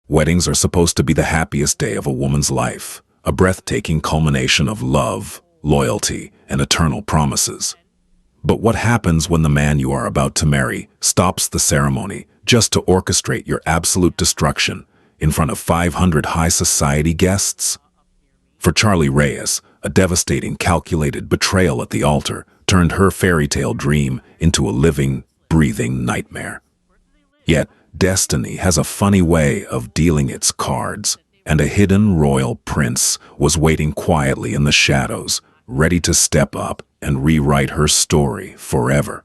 Weddings are supposed to be the happiest day of a woman's life, a breathtaking culmination of love, loyalty, and eternal promises. But what happens when the man you are about to marry stops the ceremony just to orchestrate your absolute destruction in front of 500 high society guests? For Charlie Reyes, a devastating, calculated betrayal at the altar turned her fairy tale dream into a living, breathing nightmare. Yet, destiny has a funny way of dealing its cards, and a hidden royal prince was waiting quietly in the shadows, ready to step up and rewrite her story forever.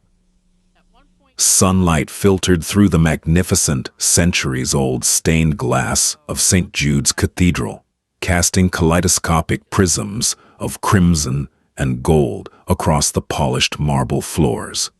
Sunlight filtered through the magnificent, centuries-old stained glass of St. Jude's Cathedral, casting kaleidoscopic prisms of crimson and gold across the polished marble floors.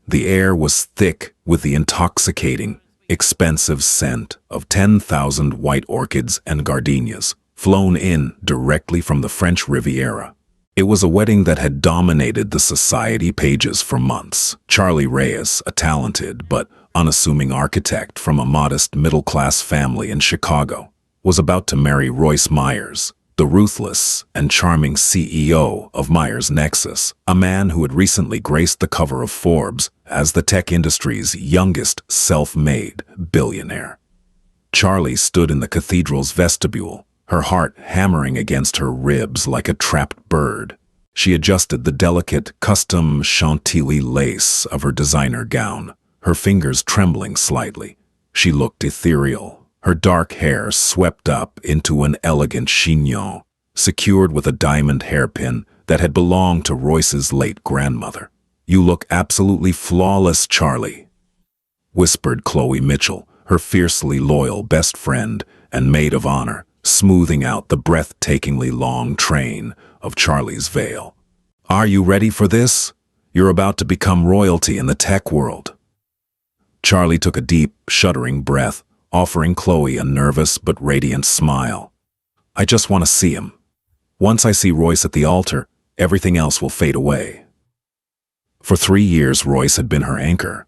The air was thick with the intoxicating, expensive scent of 10,000 white orchids and gardenias, flown in directly from the French Riviera. It was a wedding that had dominated the society pages for months. Charlie Reyes, a talented but unassuming architect from a modest middle-class family in Chicago, was about to marry Royce Myers, the ruthless and charming CEO of Myers Nexus, a man who had recently graced the cover of Forbes as the tech industry's youngest self-made billionaire. Charlie stood in the cathedral's vestibule, her heart hammering against her ribs like a trapped bird. She adjusted the delicate, custom chantilly lace of her designer gown, her fingers trembling slightly. She looked ethereal, her dark hair swept up into an elegant chignon, secured with a diamond hairpin that had belonged to Royce's late grandmother. "You look absolutely flawless, Charlie," whispered Chloe Mitchell, her fiercely loyal best friend and maid of honor, smoothing out the breathtakingly long train of Charlie's veil. "Are you ready for this? You're about to become royalty in the tech world." Charlie took a deep, shuddering breath, offering Chloe a nervous but radiant smile. "I just want to see him. Once I see Royce at the altar, everything else will fade away." For 3 years, Royce had been her anchor.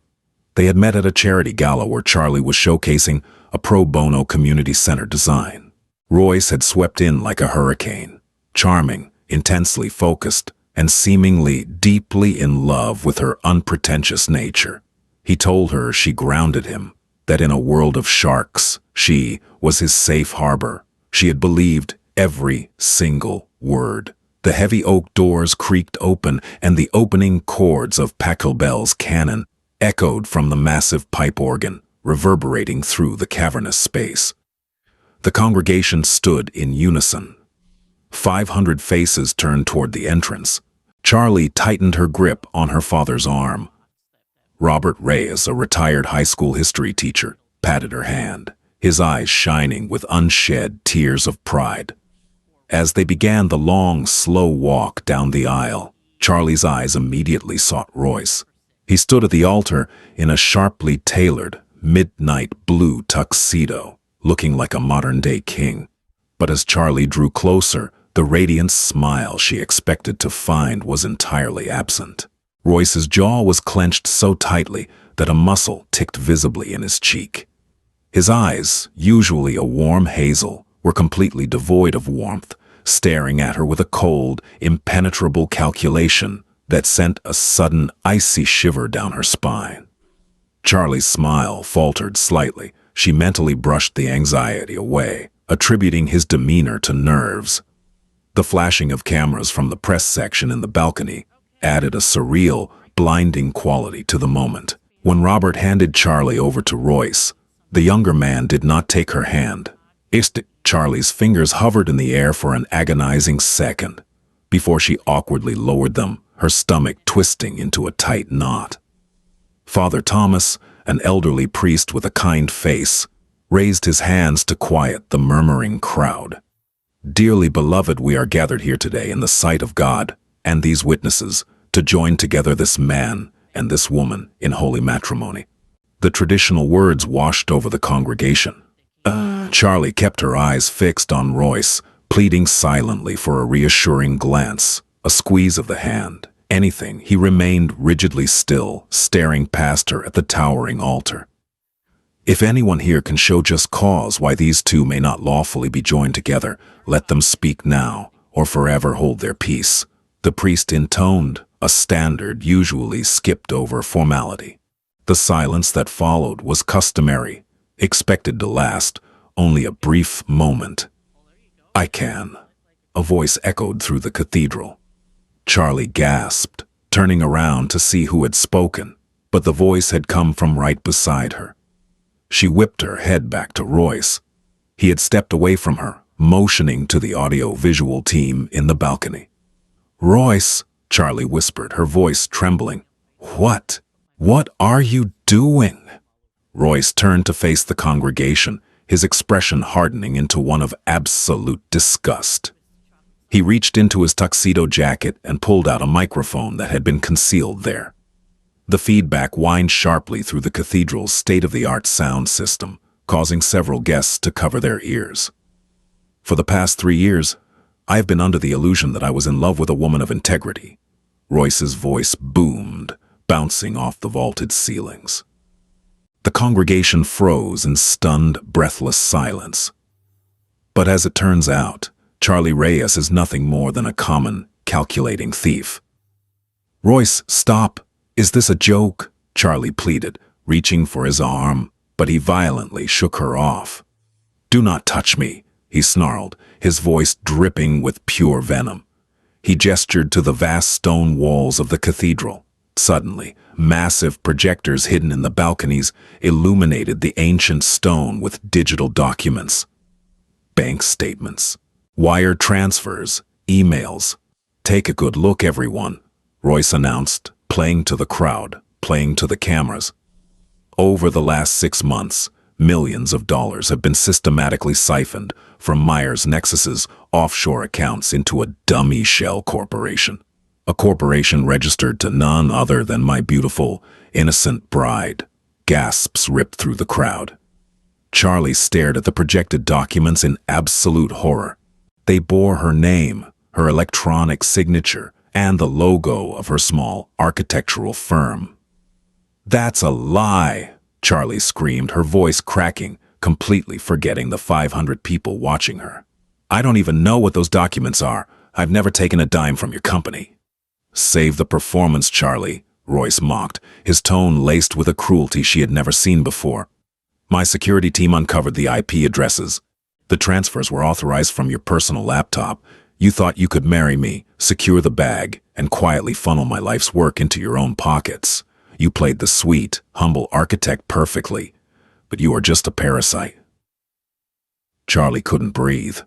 They had met at a charity gala where Charlie was showcasing a pro bono community center design. Royce had swept in like a hurricane, charming, intensely focused, and seemingly deeply in love with her unpretentious nature. He told her she grounded him, that in a world of sharks, she was his safe harbor. She had believed every single word. The heavy oak doors creaked open, and the opening chords of Pachelbel's canon echoed from the massive pipe organ, reverberating through the cavernous space. The congregation stood in unison. 500 faces turned toward the entrance. Charlie tightened her grip on her father's arm. Robert Reyes, a retired high school history teacher, patted her hand, his eyes shining with unshed tears of pride. As they began the long, slow walk down the aisle, Charlie's eyes immediately sought Royce. He stood at the altar in a sharply tailored, midnight blue tuxedo, looking like a modern-day king. But as Charlie drew closer, the radiant smile she expected to find was entirely absent. Royce's jaw was clenched so tightly that a muscle ticked visibly in his cheek. His eyes, usually a warm hazel, were completely devoid of warmth, staring at her with a cold, impenetrable calculation that sent a sudden, icy shiver down her spine. Charlie's smile faltered slightly. She mentally brushed the anxiety away, attributing his demeanor to nerves. The flashing of cameras from the press section in the balcony added a surreal, blinding quality to the moment. When Robert handed Charlie over to Royce, the younger man did not take her hand. Charlie's fingers hovered in the air for an agonizing second, before she awkwardly lowered them, her stomach twisting into a tight knot. Father Thomas, an elderly priest with a kind face, raised his hands to quiet the murmuring crowd. "Dearly beloved, we are gathered here today in the sight of God and these witnesses to join together this man and this woman in holy matrimony." The traditional words washed over the congregation. Charlie kept her eyes fixed on Royce, pleading silently for a reassuring glance, a squeeze of the hand, anything. He remained rigidly still, staring past her at the towering altar. If anyone here can show just cause why these two may not lawfully be joined together, let them speak now, or forever hold their peace. The priest intoned, a standard usually skipped over formality. The silence that followed was customary, expected to last only a brief moment. "I can," a voice echoed through the cathedral. Charlie gasped, turning around to see who had spoken, but the voice had come from right beside her. She whipped her head back to Royce. He had stepped away from her, motioning to the audio-visual team in the balcony. "Royce," Charlie whispered, her voice trembling. What are you doing?" Royce turned to face the congregation, his expression hardening into one of absolute disgust. He reached into his tuxedo jacket and pulled out a microphone that had been concealed there. The feedback whined sharply through the cathedral's state-of-the-art sound system, causing several guests to cover their ears. "For the past 3 years, I have been under the illusion that I was in love with a woman of integrity." Royce's voice boomed, bouncing off the vaulted ceilings. The congregation froze in stunned, breathless silence. But as it turns out, Charlie Reyes is nothing more than a common, calculating thief. "Royce, stop! Is this a joke?" Charlie pleaded, reaching for his arm, but he violently shook her off. "Do not touch me," he snarled, his voice dripping with pure venom. He gestured to the vast stone walls of the cathedral. Suddenly, massive projectors hidden in the balconies illuminated the ancient stone with digital documents. Bank statements, wire transfers, emails. "Take a good look, everyone," Royce announced, playing to the crowd, playing to the cameras. Over the last 6 months, millions of dollars have been systematically siphoned from Myers Nexus's offshore accounts into a dummy shell corporation. A corporation registered to none other than my beautiful, innocent bride. Gasps ripped through the crowd. Charlie stared at the projected documents in absolute horror. They bore her name, her electronic signature, and the logo of her small architectural firm. "That's a lie!" Charlie screamed, her voice cracking, completely forgetting the 500 people watching her. "I don't even know what those documents are. I've never taken a dime from your company." "Save the performance, Charlie," Royce mocked, his tone laced with a cruelty she had never seen before. "My security team uncovered the IP addresses. The transfers were authorized from your personal laptop. You thought you could marry me, secure the bag, and quietly funnel my life's work into your own pockets. You played the sweet, humble architect perfectly, but you are just a parasite." Charlie couldn't breathe.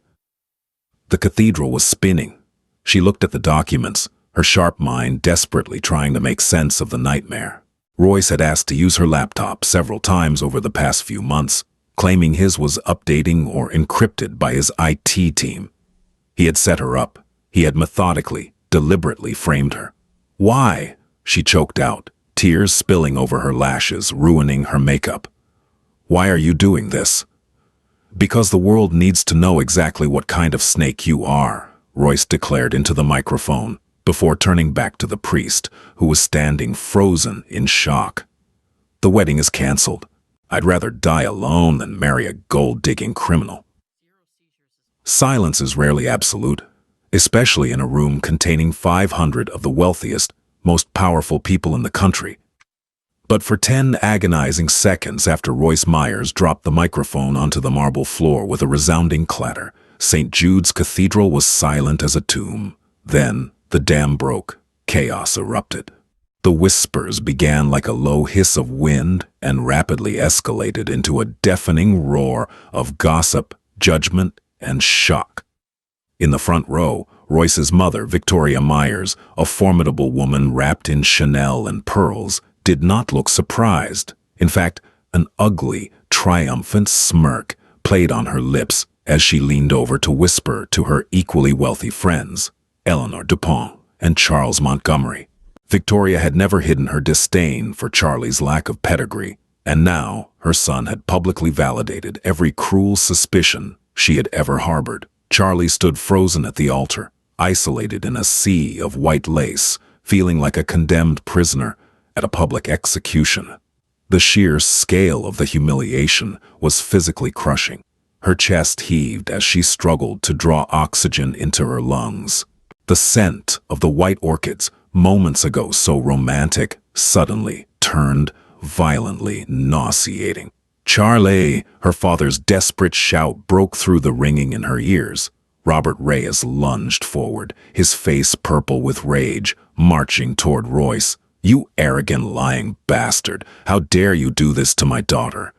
The cathedral was spinning. She looked at the documents, her sharp mind desperately trying to make sense of the nightmare. Royce had asked to use her laptop several times over the past few months, claiming his was updating or encrypted by his IT team. He had set her up. He had methodically, deliberately framed her. "Why?" she choked out, tears spilling over her lashes, ruining her makeup. "Why are you doing this?" "Because the world needs to know exactly what kind of snake you are," Royce declared into the microphone, before turning back to the priest, who was standing frozen in shock. "The wedding is canceled. I'd rather die alone than marry a gold-digging criminal." Silence is rarely absolute, especially in a room containing 500 of the wealthiest, most powerful people in the country. But for 10 agonizing seconds after Royce Myers dropped the microphone onto the marble floor with a resounding clatter, St. Jude's Cathedral was silent as a tomb. Then the dam broke. Chaos erupted. The whispers began like a low hiss of wind and rapidly escalated into a deafening roar of gossip, judgment, and shock. In the front row, Royce's mother, Victoria Myers, a formidable woman wrapped in Chanel and pearls, did not look surprised. In fact, an ugly, triumphant smirk played on her lips as she leaned over to whisper to her equally wealthy friends, Eleanor Dupont and Charles Montgomery. Victoria had never hidden her disdain for Charlie's lack of pedigree, and now her son had publicly validated every cruel suspicion she had ever harbored. Charlie stood frozen at the altar, isolated in a sea of white lace, feeling like a condemned prisoner at a public execution. The sheer scale of the humiliation was physically crushing. Her chest heaved as she struggled to draw oxygen into her lungs. The scent of the white orchids, moments ago so romantic, suddenly turned violently nauseating. "Charlie!" Her father's desperate shout broke through the ringing in her ears. Robert Reyes lunged forward, his face purple with rage, marching toward Royce. "You arrogant, lying bastard! How dare you do this to my daughter?"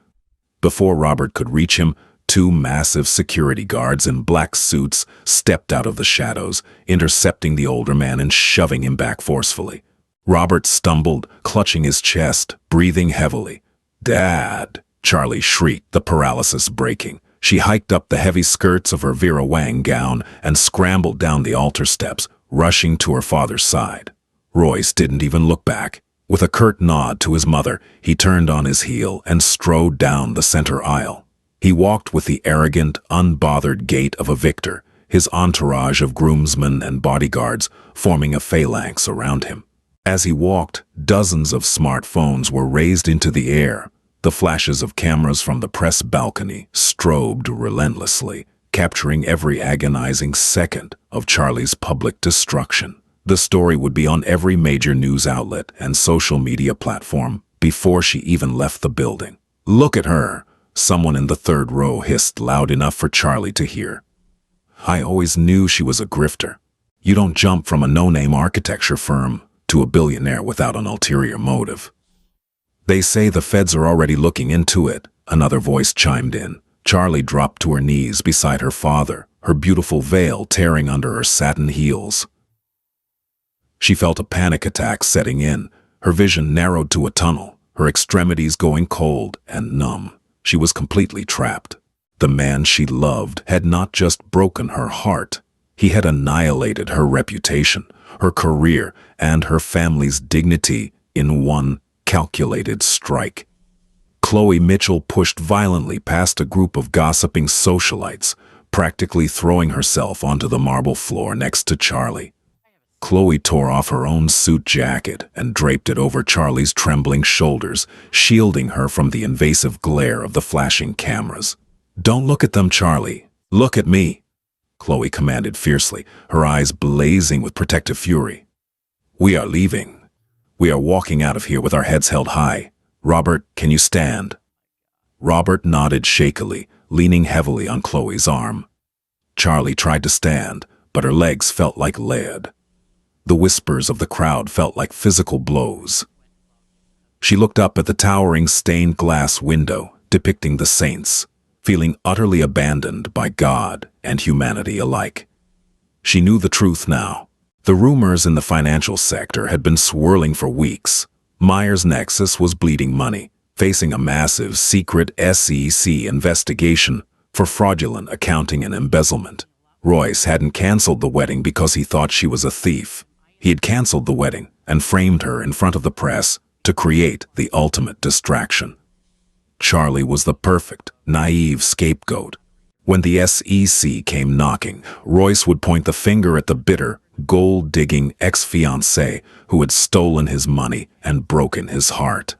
Before Robert could reach him, two massive security guards in black suits stepped out of the shadows, intercepting the older man and shoving him back forcefully. Robert stumbled, clutching his chest, breathing heavily. "Dad!" Charlie shrieked, the paralysis breaking. She hiked up the heavy skirts of her Vera Wang gown and scrambled down the altar steps, rushing to her father's side. Royce didn't even look back. With a curt nod to his mother, he turned on his heel and strode down the center aisle. He walked with the arrogant, unbothered gait of a victor, his entourage of groomsmen and bodyguards forming a phalanx around him. As he walked, dozens of smartphones were raised into the air. The flashes of cameras from the press balcony strobed relentlessly, capturing every agonizing second of Charlie's public destruction. The story would be on every major news outlet and social media platform before she even left the building. "Look at her!" Someone in the third row hissed loud enough for Charlie to hear. "I always knew she was a grifter. You don't jump from a no-name architecture firm to a billionaire without an ulterior motive." "They say the feds are already looking into it," another voice chimed in. Charlie dropped to her knees beside her father, her beautiful veil tearing under her satin heels. She felt a panic attack setting in, her vision narrowed to a tunnel, her extremities going cold and numb. She was completely trapped. The man she loved had not just broken her heart, he had annihilated her reputation, her career, and her family's dignity in one calculated strike. Chloe Mitchell pushed violently past a group of gossiping socialites, practically throwing herself onto the marble floor next to Charlie. Chloe tore off her own suit jacket and draped it over Charlie's trembling shoulders, shielding her from the invasive glare of the flashing cameras. "Don't look at them, Charlie. Look at me," Chloe commanded fiercely, her eyes blazing with protective fury. "We are leaving. We are walking out of here with our heads held high. Robert, can you stand?" Robert nodded shakily, leaning heavily on Chloe's arm. Charlie tried to stand, but her legs felt like lead. The whispers of the crowd felt like physical blows. She looked up at the towering stained glass window, depicting the saints, feeling utterly abandoned by God and humanity alike. She knew the truth now. The rumors in the financial sector had been swirling for weeks. Myers Nexus was bleeding money, facing a massive secret SEC investigation for fraudulent accounting and embezzlement. Royce hadn't canceled the wedding because he thought she was a thief. He had canceled the wedding and framed her in front of the press to create the ultimate distraction. Charlie was the perfect, naive scapegoat. When the SEC came knocking, Royce would point the finger at the bitter, gold-digging ex-fiancée who had stolen his money and broken his heart.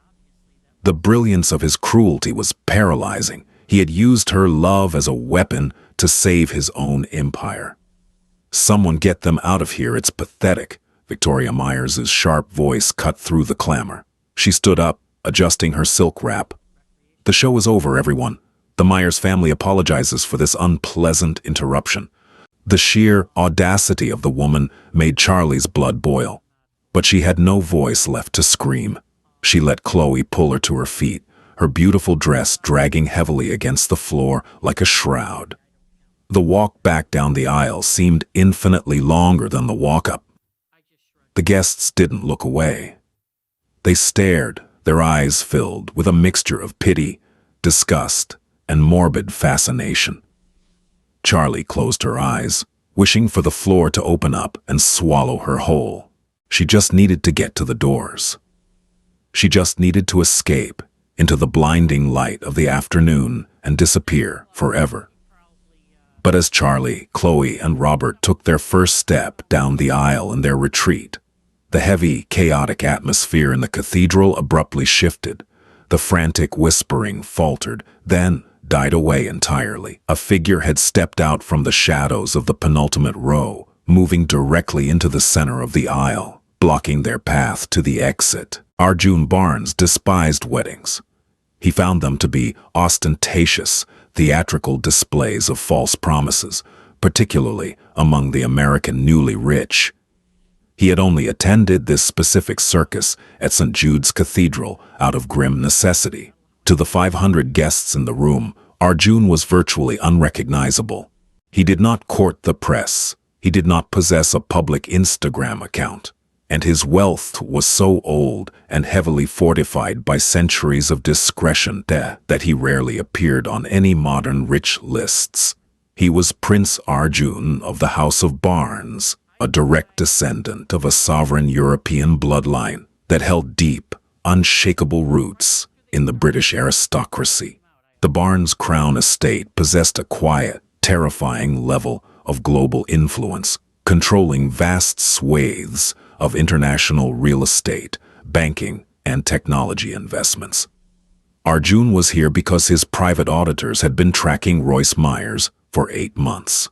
The brilliance of his cruelty was paralyzing. He had used her love as a weapon to save his own empire. "Someone get them out of here, it's pathetic." Victoria Myers' sharp voice cut through the clamor. She stood up, adjusting her silk wrap. "The show is over, everyone. The Myers family apologizes for this unpleasant interruption." The sheer audacity of the woman made Charlie's blood boil. But she had no voice left to scream. She let Chloe pull her to her feet, her beautiful dress dragging heavily against the floor like a shroud. The walk back down the aisle seemed infinitely longer than the walk up. The guests didn't look away. They stared, their eyes filled with a mixture of pity, disgust, and morbid fascination. Charlie closed her eyes, wishing for the floor to open up and swallow her whole. She just needed to get to the doors. She just needed to escape into the blinding light of the afternoon and disappear forever. But as Charlie, Chloe, and Robert took their first step down the aisle in their retreat, the heavy, chaotic atmosphere in the cathedral abruptly shifted. The frantic whispering faltered, then died away entirely. A figure had stepped out from the shadows of the penultimate row, moving directly into the center of the aisle, blocking their path to the exit. Arjun Barnes despised weddings. He found them to be ostentatious, theatrical displays of false promises, particularly among the American newly rich. He had only attended this specific circus at St. Jude's Cathedral out of grim necessity. To the 500 guests in the room, Arjun was virtually unrecognizable. He did not court the press. He did not possess a public Instagram account. And his wealth was so old and heavily fortified by centuries of discretion that he rarely appeared on any modern rich lists. He was Prince Arjun of the House of Barnes, a direct descendant of a sovereign European bloodline that held deep, unshakable roots in the British aristocracy. The Barnes Crown estate possessed a quiet, terrifying level of global influence, controlling vast swathes of international real estate, banking, and technology investments. Arjun was here because his private auditors had been tracking Royce Myers for 8 months.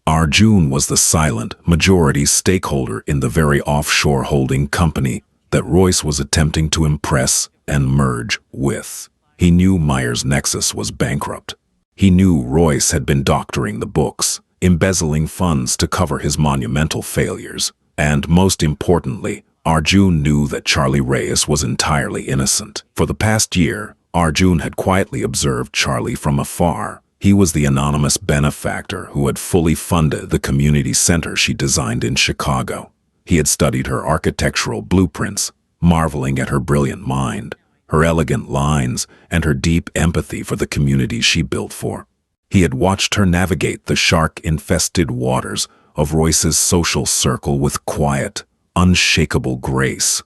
Arjun was the silent, majority stakeholder in the very offshore holding company that Royce was attempting to impress and merge with. He knew Myers' nexus was bankrupt. He knew Royce had been doctoring the books, embezzling funds to cover his monumental failures. And most importantly, Arjun knew that Charlie Reyes was entirely innocent. For the past year, Arjun had quietly observed Charlie from afar. He was the anonymous benefactor who had fully funded the community center she designed in Chicago. He had studied her architectural blueprints, marveling at her brilliant mind, her elegant lines, and her deep empathy for the community she built for. He had watched her navigate the shark-infested waters of Royce's social circle with quiet, unshakable grace.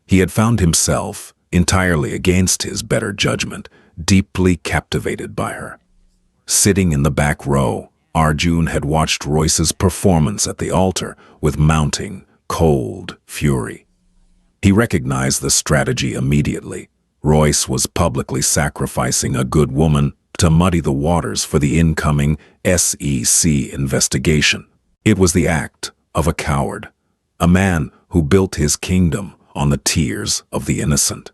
He had found himself, entirely against his better judgment, deeply captivated by her. Sitting in the back row, Arjun had watched Royce's performance at the altar with mounting, cold fury. He recognized the strategy immediately. Royce was publicly sacrificing a good woman to muddy the waters for the incoming SEC investigation. It was the act of a coward, a man who built his kingdom on the tears of the innocent.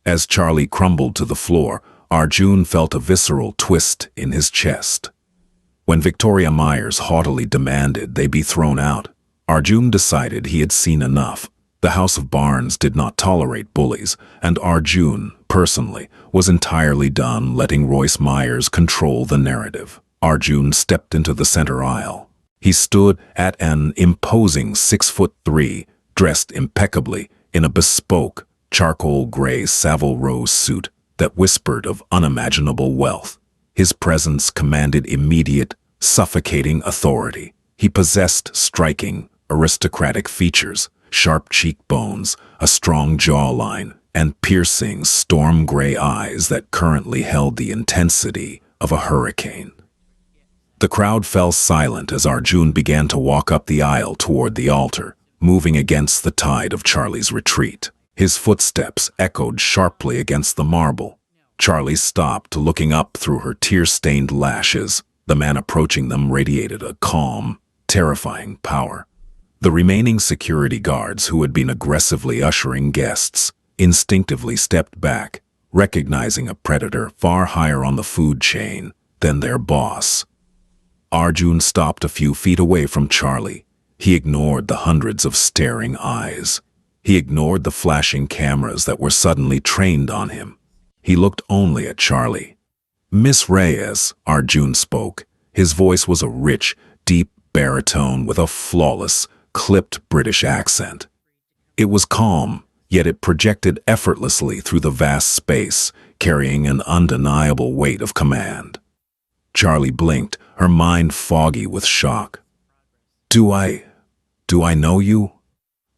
As Charlie crumbled to the floor, Arjun felt a visceral twist in his chest. When Victoria Myers haughtily demanded they be thrown out, Arjun decided he had seen enough. The House of Barnes did not tolerate bullies, and Arjun, personally, was entirely done letting Royce Myers control the narrative. Arjun stepped into the center aisle. He stood at an imposing 6'3", dressed impeccably in a bespoke, charcoal gray Savile Row suit that whispered of unimaginable wealth. His presence commanded immediate, suffocating authority. He possessed striking, aristocratic features, sharp cheekbones, a strong jawline, and piercing, storm-gray eyes that currently held the intensity of a hurricane. The crowd fell silent as Arjun began to walk up the aisle toward the altar, moving against the tide of Charlie's retreat. His footsteps echoed sharply against the marble. Charlie stopped, looking up through her tear-stained lashes. The man approaching them radiated a calm, terrifying power. The remaining security guards, who had been aggressively ushering guests, instinctively stepped back, recognizing a predator far higher on the food chain than their boss. Arjun stopped a few feet away from Charlie. He ignored the hundreds of staring eyes. He ignored the flashing cameras that were suddenly trained on him. He looked only at Charlie. "Miss Reyes," Arjun spoke. His voice was a rich, deep baritone with a flawless, clipped British accent. It was calm, yet it projected effortlessly through the vast space, carrying an undeniable weight of command. Charlie blinked, her mind foggy with shock. Do I know you?"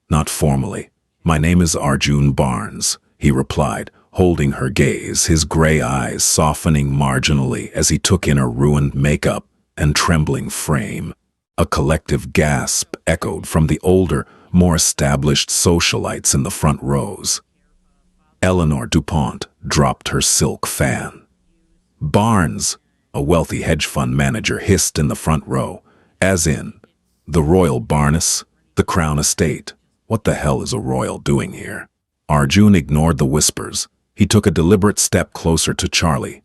"Not formally. My name is Arjun Barnes," he replied, holding her gaze, his gray eyes softening marginally as he took in her ruined makeup and trembling frame. A collective gasp echoed from the older, more established socialites in the front rows. Eleanor DuPont dropped her silk fan. Barnes, a wealthy hedge fund manager, hissed in the front row, as in, the Royal Barnes, the Crown Estate. What the hell is a royal doing here? Arjun ignored the whispers. He took a deliberate step closer to Charlie.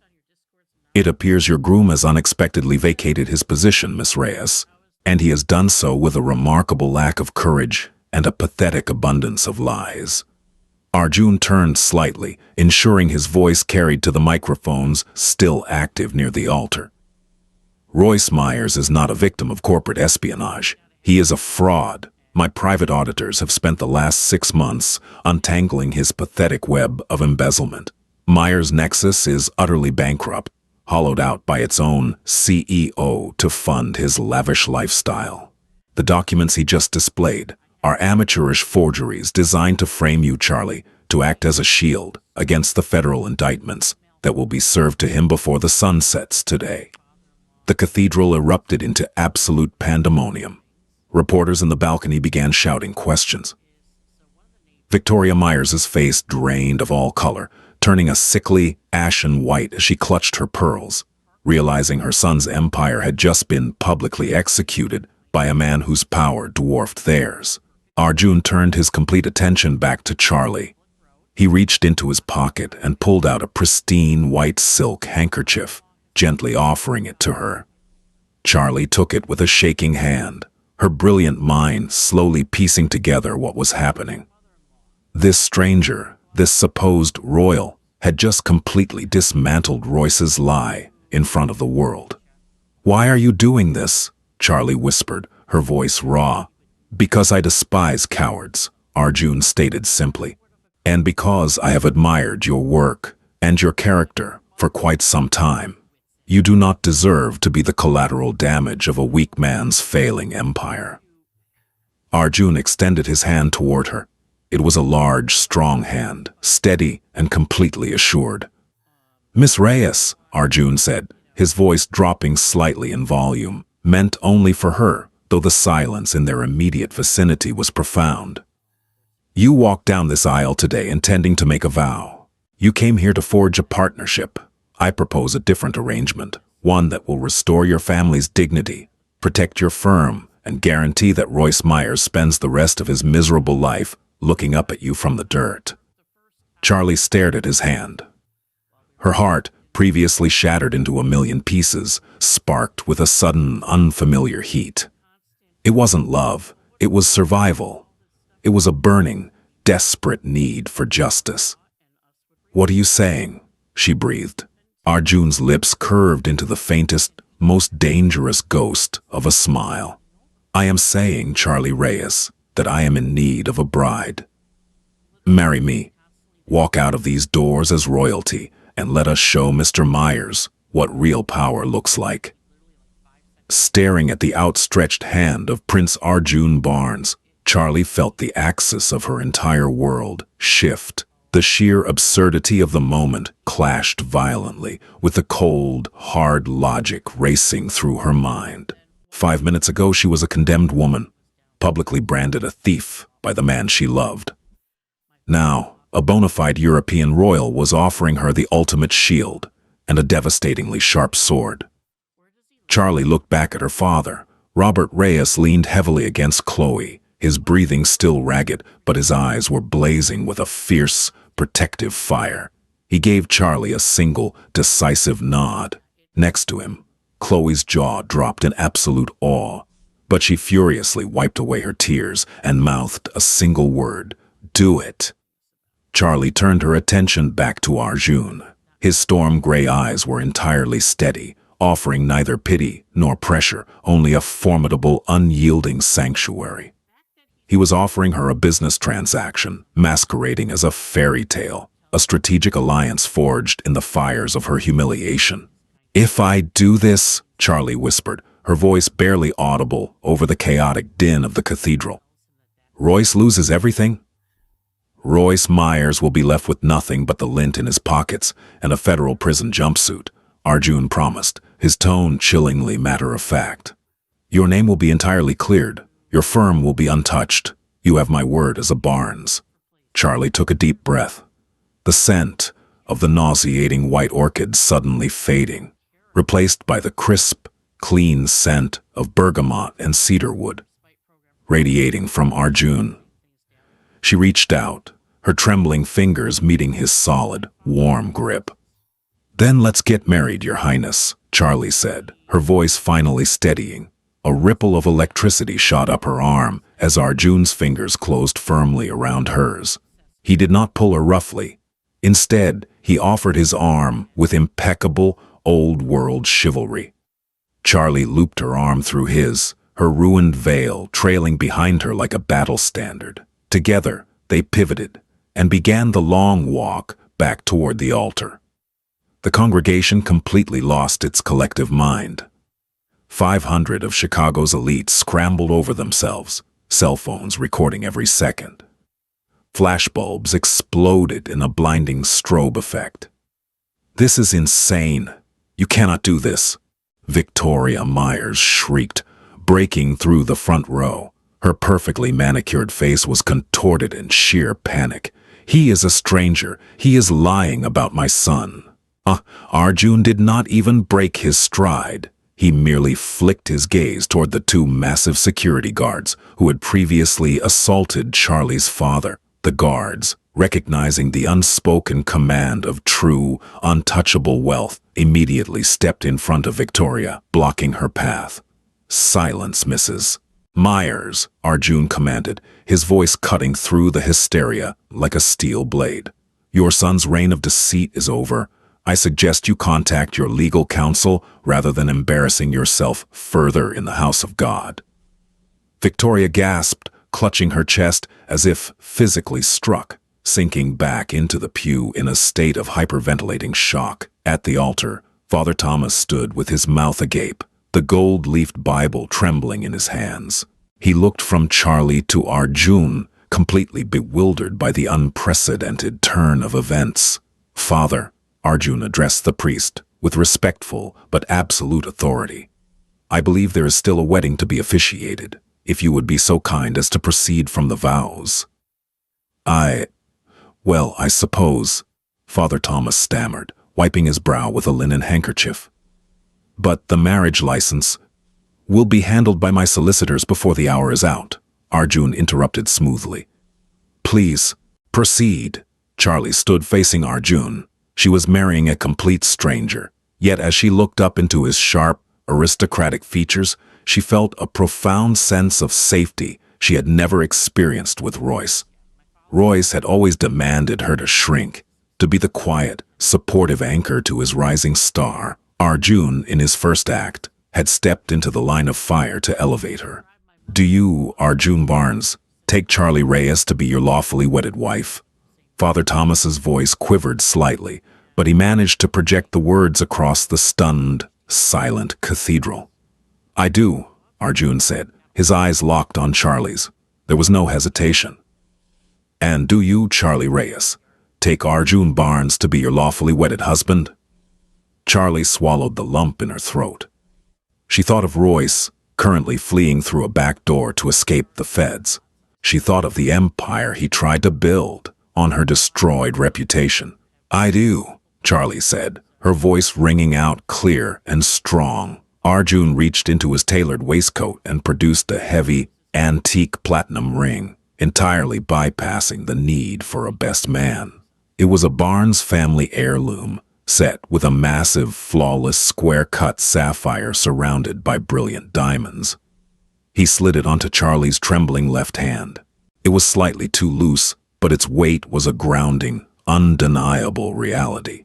It appears your groom has unexpectedly vacated his position, Miss Reyes, and he has done so with a remarkable lack of courage and a pathetic abundance of lies. Arjun turned slightly, ensuring his voice carried to the microphones still active near the altar. Royce Myers is not a victim of corporate espionage. He is a fraud. My private auditors have spent the last 6 months untangling his pathetic web of embezzlement. Myers' nexus is utterly bankrupt, hollowed out by its own CEO to fund his lavish lifestyle. The documents he just displayed are amateurish forgeries designed to frame you, Charlie, to act as a shield against the federal indictments that will be served to him before the sun sets today. The cathedral erupted into absolute pandemonium. Reporters in the balcony began shouting questions. Victoria Myers's face drained of all color, turning a sickly, ashen white as she clutched her pearls, realizing her son's empire had just been publicly executed by a man whose power dwarfed theirs. Arjun turned his complete attention back to Charlie. He reached into his pocket and pulled out a pristine white silk handkerchief, gently offering it to her. Charlie took it with a shaking hand, her brilliant mind slowly piecing together what was happening. This stranger, this supposed royal, had just completely dismantled Royce's lie in front of the world. "Why are you doing this?" Charlie whispered, her voice raw. "Because I despise cowards," Arjun stated simply, "and because I have admired your work and your character for quite some time. You do not deserve to be the collateral damage of a weak man's failing empire." Arjun extended his hand toward her. It was a large, strong hand, steady and completely assured. "Miss Reyes," Arjun said, his voice dropping slightly in volume, meant only for her, though the silence in their immediate vicinity was profound. "You walked down this aisle today intending to make a vow. You came here to forge a partnership. I propose a different arrangement, one that will restore your family's dignity, protect your firm, and guarantee that Royce Myers spends the rest of his miserable life looking up at you from the dirt." Charlie stared at his hand. Her heart, previously shattered into a million pieces, sparked with a sudden, unfamiliar heat. It wasn't love, it was survival. It was a burning, desperate need for justice. "What are you saying?" she breathed. Arjun's lips curved into the faintest, most dangerous ghost of a smile. "I am saying, Charlie Reyes, that I am in need of a bride. Marry me. Walk out of these doors as royalty, and let us show Mr. Myers what real power looks like." Staring at the outstretched hand of Prince Arjun Barnes, Charlie felt the axis of her entire world shift. The sheer absurdity of the moment clashed violently with the cold, hard logic racing through her mind. 5 minutes ago she was a condemned woman, publicly branded a thief by the man she loved. Now, a bona fide European royal was offering her the ultimate shield and a devastatingly sharp sword. Charlie looked back at her father. Robert Reyes leaned heavily against Chloe, his breathing still ragged, but his eyes were blazing with a fierce, protective fire. He gave Charlie a single, decisive nod. Next to him, Chloe's jaw dropped in absolute awe, but she furiously wiped away her tears and mouthed a single word: "Do it." Charlie turned her attention back to Arjun. His storm-gray eyes were entirely steady, offering neither pity nor pressure, only a formidable, unyielding sanctuary. He was offering her a business transaction, masquerading as a fairy tale, a strategic alliance forged in the fires of her humiliation. "If I do this," Charlie whispered, her voice barely audible over the chaotic din of the cathedral, "Royce loses everything? Royce Myers will be left with nothing but the lint in his pockets and a federal prison jumpsuit," Arjun promised, his tone chillingly matter-of-fact. "Your name will be entirely cleared. Your firm will be untouched. You have my word as a Barnes." Charlie took a deep breath. the scent of the nauseating white orchid suddenly fading, replaced by the crisp, clean scent of bergamot and cedarwood, radiating from Arjun. She reached out, her trembling fingers meeting his solid, warm grip. "Then let's get married, Your Highness," Charlie said, her voice finally steadying. A ripple of electricity shot up her arm as Arjun's fingers closed firmly around hers. He did not pull her roughly. Instead, he offered his arm with impeccable, old-world chivalry. Charlie looped her arm through his, her ruined veil trailing behind her like a battle standard. Together, they pivoted and began the long walk back toward the altar. The congregation completely lost its collective mind. 500 of Chicago's elites scrambled over themselves, cell phones recording every second. Flashbulbs exploded in a blinding strobe effect. "This is insane. You cannot do this," Victoria Myers shrieked, breaking through the front row. Her perfectly manicured face was contorted in sheer panic. "He is a stranger. He is lying about my son." Arjun did not even break his stride. He merely flicked his gaze toward the two massive security guards who had previously assaulted Charlie's father. The guards, recognizing the unspoken command of true, untouchable wealth, immediately stepped in front of Victoria, blocking her path. "Silence, Mrs. Myers," Arjun commanded, his voice cutting through the hysteria like a steel blade. "Your son's reign of deceit is over. I suggest you contact your legal counsel rather than embarrassing yourself further in the house of God." Victoria gasped, clutching her chest as if physically struck, sinking back into the pew in a state of hyperventilating shock. At the altar, Father Thomas stood with his mouth agape, the gold-leafed Bible trembling in his hands. He looked from Charlie to Arjun, completely bewildered by the unprecedented turn of events. "Father," Arjun addressed the priest with respectful but absolute authority, "I believe there is still a wedding to be officiated, if you would be so kind as to proceed from the vows." Well, I suppose," Father Thomas stammered, wiping his brow with a linen handkerchief. "But the marriage license will be handled by my solicitors before the hour is out," Arjun interrupted smoothly. "Please, proceed." Charlie stood facing Arjun. She was marrying a complete stranger, yet as she looked up into his sharp, aristocratic features, she felt a profound sense of safety she had never experienced with Royce. Royce had always demanded her to shrink, to be the quiet, supportive anchor to his rising star. Arjun, in his first act, had stepped into the line of fire to elevate her. "Do you, Arjun Barnes, take Charlie Reyes to be your lawfully wedded wife?" Father Thomas's voice quivered slightly, but he managed to project the words across the stunned, silent cathedral. "I do," Arjun said, his eyes locked on Charlie's. There was no hesitation. "And do you, Charlie Reyes, take Arjun Barnes to be your lawfully wedded husband?" Charlie swallowed the lump in her throat. She thought of Royce, currently fleeing through a back door to escape the feds. She thought of the empire he tried to build on her destroyed reputation. "I do," Charlie said, her voice ringing out clear and strong. Arjun reached into his tailored waistcoat and produced a heavy, antique platinum ring, entirely bypassing the need for a best man. It was a Barnes family heirloom, set with a massive, flawless, square-cut sapphire surrounded by brilliant diamonds. He slid it onto Charlie's trembling left hand. It was slightly too loose, but its weight was a grounding, undeniable reality.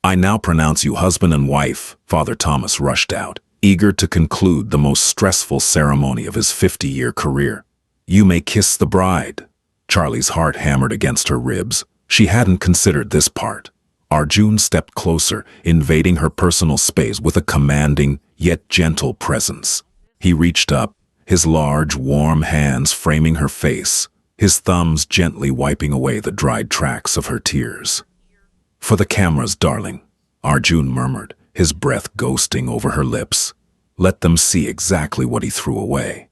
"I now pronounce you husband and wife," Father Thomas rushed out, eager to conclude the most stressful ceremony of his 50-year career. "You may kiss the bride." Charlie's heart hammered against her ribs. She hadn't considered this part. Arjun stepped closer, invading her personal space with a commanding, yet gentle presence. He reached up, his large, warm hands framing her face, his thumbs gently wiping away the dried tracks of her tears. "For the cameras, darling," Arjun murmured, his breath ghosting over her lips. "Let them see exactly what he threw away."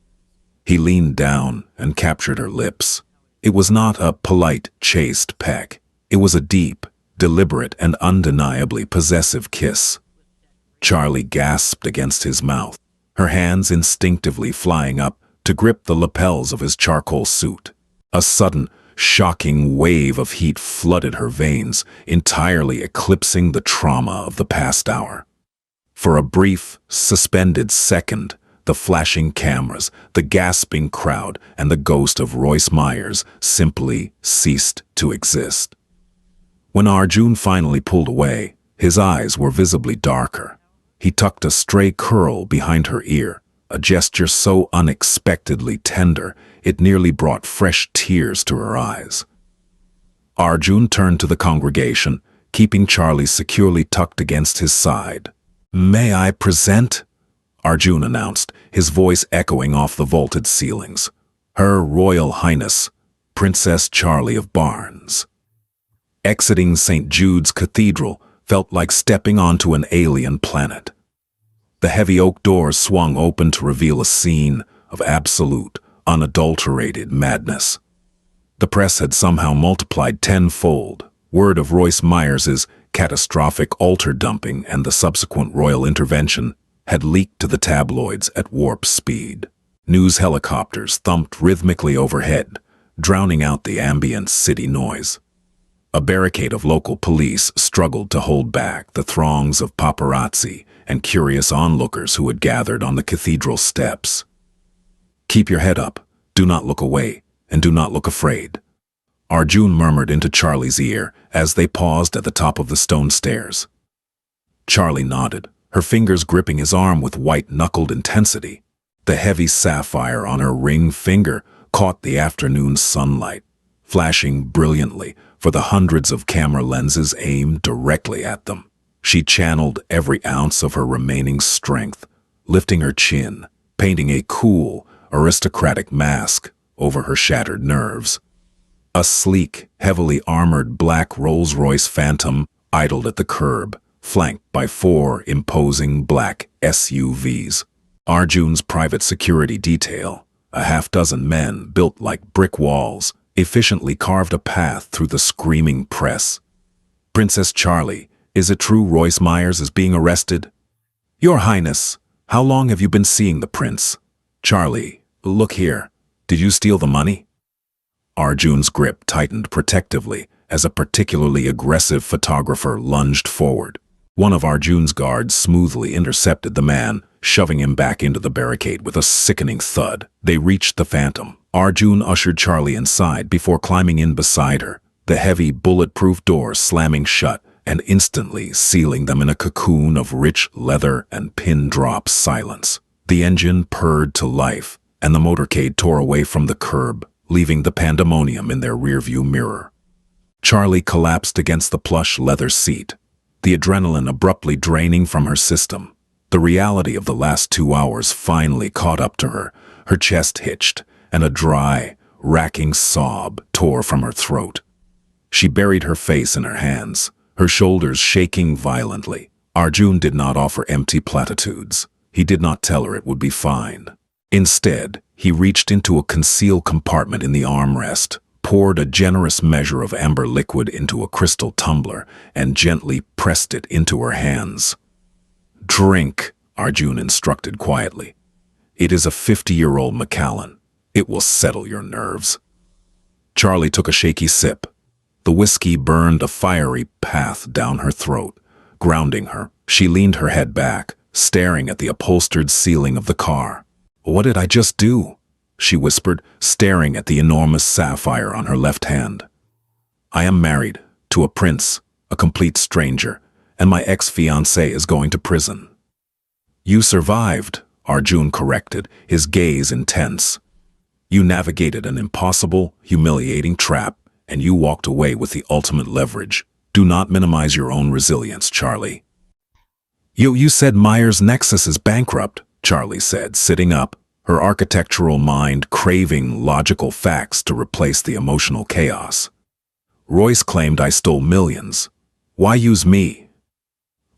He leaned down and captured her lips. It was not a polite, chaste peck. It was a deep, deliberate, and undeniably possessive kiss. Charlie gasped against his mouth, her hands instinctively flying up to grip the lapels of his charcoal suit. A sudden, shocking wave of heat flooded her veins, entirely eclipsing the trauma of the past hour. For a brief, suspended second, the flashing cameras, the gasping crowd, and the ghost of Royce Myers simply ceased to exist. When Arjun finally pulled away, his eyes were visibly darker. He tucked a stray curl behind her ear, a gesture so unexpectedly tender it nearly brought fresh tears to her eyes. Arjun turned to the congregation, keeping Charlie securely tucked against his side. "May I present?" Arjun announced, his voice echoing off the vaulted ceilings. "Her Royal Highness, Princess Charlie of Barnes." Exiting St. Jude's Cathedral felt like stepping onto an alien planet. The heavy oak doors swung open to reveal a scene of absolute, unadulterated madness. The press had somehow multiplied tenfold. Word of Royce Myers' catastrophic altar dumping and the subsequent royal intervention had leaked to the tabloids at warp speed. News helicopters thumped rhythmically overhead, drowning out the ambient city noise. A barricade of local police struggled to hold back the throngs of paparazzi and curious onlookers who had gathered on the cathedral steps. "Keep your head up, do not look away, and do not look afraid," Arjun murmured into Charlie's ear as they paused at the top of the stone stairs. Charlie nodded, her fingers gripping his arm with white-knuckled intensity. The heavy sapphire on her ring finger caught the afternoon sunlight, flashing brilliantly for the hundreds of camera lenses aimed directly at them. She channeled every ounce of her remaining strength, lifting her chin, painting a cool, aristocratic mask over her shattered nerves. A sleek, heavily armored black Rolls-Royce Phantom idled at the curb, flanked by 4 imposing black SUVs. Arjun's private security detail, a half-dozen men built like brick walls, efficiently carved a path through the screaming press. "Princess Charlie, is it true Royce Myers is being arrested?" "Your Highness, how long have you been seeing the prince?" "Charlie, look here. Did you steal the money?" Arjun's grip tightened protectively as a particularly aggressive photographer lunged forward. One of Arjun's guards smoothly intercepted the man, shoving him back into the barricade with a sickening thud. They reached the Phantom. Arjun ushered Charlie inside before climbing in beside her, the heavy bulletproof door slamming shut and instantly sealing them in a cocoon of rich leather and pin-drop silence. The engine purred to life, and the motorcade tore away from the curb, leaving the pandemonium in their rearview mirror. Charlie collapsed against the plush leather seat, the adrenaline abruptly draining from her system. The reality of the last 2 hours finally caught up to her. Her chest hitched, and a dry, racking sob tore from her throat. She buried her face in her hands, her shoulders shaking violently. Arjun did not offer empty platitudes. He did not tell her it would be fine. Instead, he reached into a concealed compartment in the armrest, poured a generous measure of amber liquid into a crystal tumbler, and gently pressed it into her hands. "Drink," Arjun instructed quietly. "It is a 50-year-old Macallan. It will settle your nerves." Charlie took a shaky sip. The whiskey burned a fiery path down her throat, grounding her. She leaned her head back, staring at the upholstered ceiling of the car. "What did I just do?" she whispered, staring at the enormous sapphire on her left hand. "I am married to a prince, a complete stranger, and my ex-fiancée is going to prison." "You survived," Arjun corrected, his gaze intense. "You navigated an impossible, humiliating trap, and you walked away with the ultimate leverage. Do not minimize your own resilience, Charlie." You said Myers' Nexus is bankrupt," Charlie said, sitting up, her architectural mind craving logical facts to replace the emotional chaos. "Royce claimed I stole millions. Why use me?"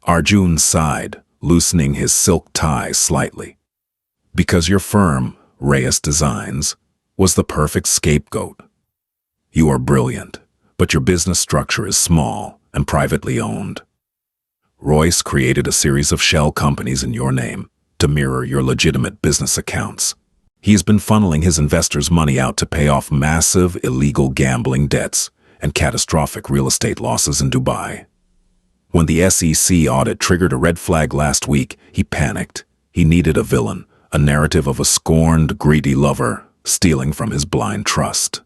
Arjun sighed, loosening his silk tie slightly. "Because your firm, Reyes Designs, was the perfect scapegoat. You are brilliant, but your business structure is small and privately owned. Royce created a series of shell companies in your name to mirror your legitimate business accounts. He's been funneling his investors' money out to pay off massive illegal gambling debts and catastrophic real estate losses in Dubai. When the SEC audit triggered a red flag last week, he panicked. He needed a villain, a narrative of a scorned, greedy lover stealing from his blind trust.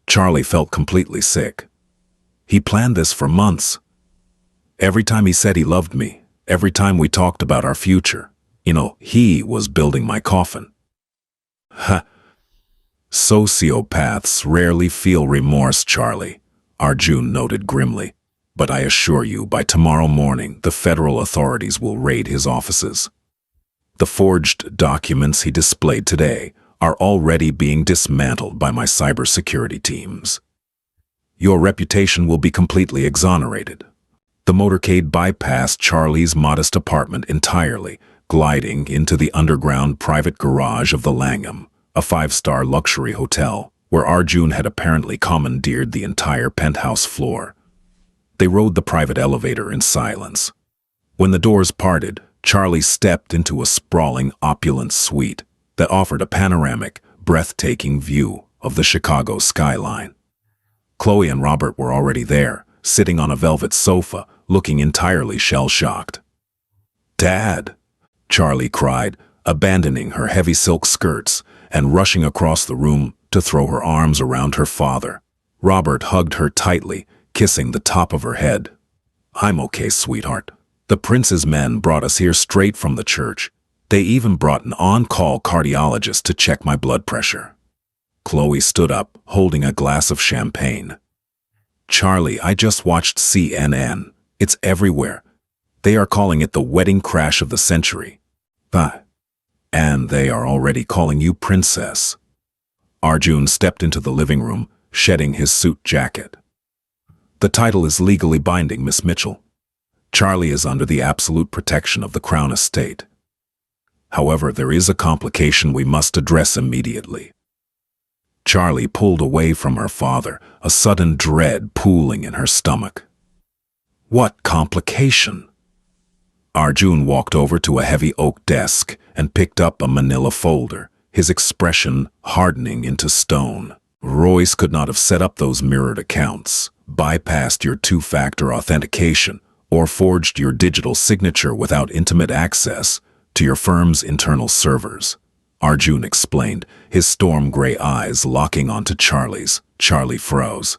Charlie felt completely sick. He planned this for months. Every time he said he loved me, every time we talked about our future, he was building my coffin. Ha! Sociopaths rarely feel remorse, Charlie, Arjun noted grimly. But I assure you, by tomorrow morning, the federal authorities will raid his offices. The forged documents he displayed today are already being dismantled by my cybersecurity teams. Your reputation will be completely exonerated. The motorcade bypassed Charlie's modest apartment entirely, gliding into the underground private garage of the Langham, a 5-star luxury hotel, where Arjun had apparently commandeered the entire penthouse floor. They rode the private elevator in silence. When the doors parted, Charlie stepped into a sprawling, opulent suite that offered a panoramic, breathtaking view of the Chicago skyline. Chloe and Robert were already there, sitting on a velvet sofa, looking entirely shell-shocked. "Dad!" Charlie cried, abandoning her heavy silk skirts and rushing across the room to throw her arms around her father. Robert hugged her tightly, kissing the top of her head. "I'm okay, sweetheart. The prince's men brought us here straight from the church. They even brought an on-call cardiologist to check my blood pressure." Chloe stood up, holding a glass of champagne. "Charlie, I just watched CNN. It's everywhere. They are calling it the wedding crash of the century. And they are already calling you princess." Arjun stepped into the living room, shedding his suit jacket. "The title is legally binding, Miss Mitchell. Charlie is under the absolute protection of the Crown estate. However, there is a complication we must address immediately." Charlie pulled away from her father, a sudden dread pooling in her stomach. "What complication?" Arjun walked over to a heavy oak desk and picked up a manila folder, his expression hardening into stone. "Royce could not have set up those mirrored accounts, bypassed your two-factor authentication, or forged your digital signature without intimate access to your firm's internal servers," Arjun explained, his storm-gray eyes locking onto Charlie's. Charlie froze.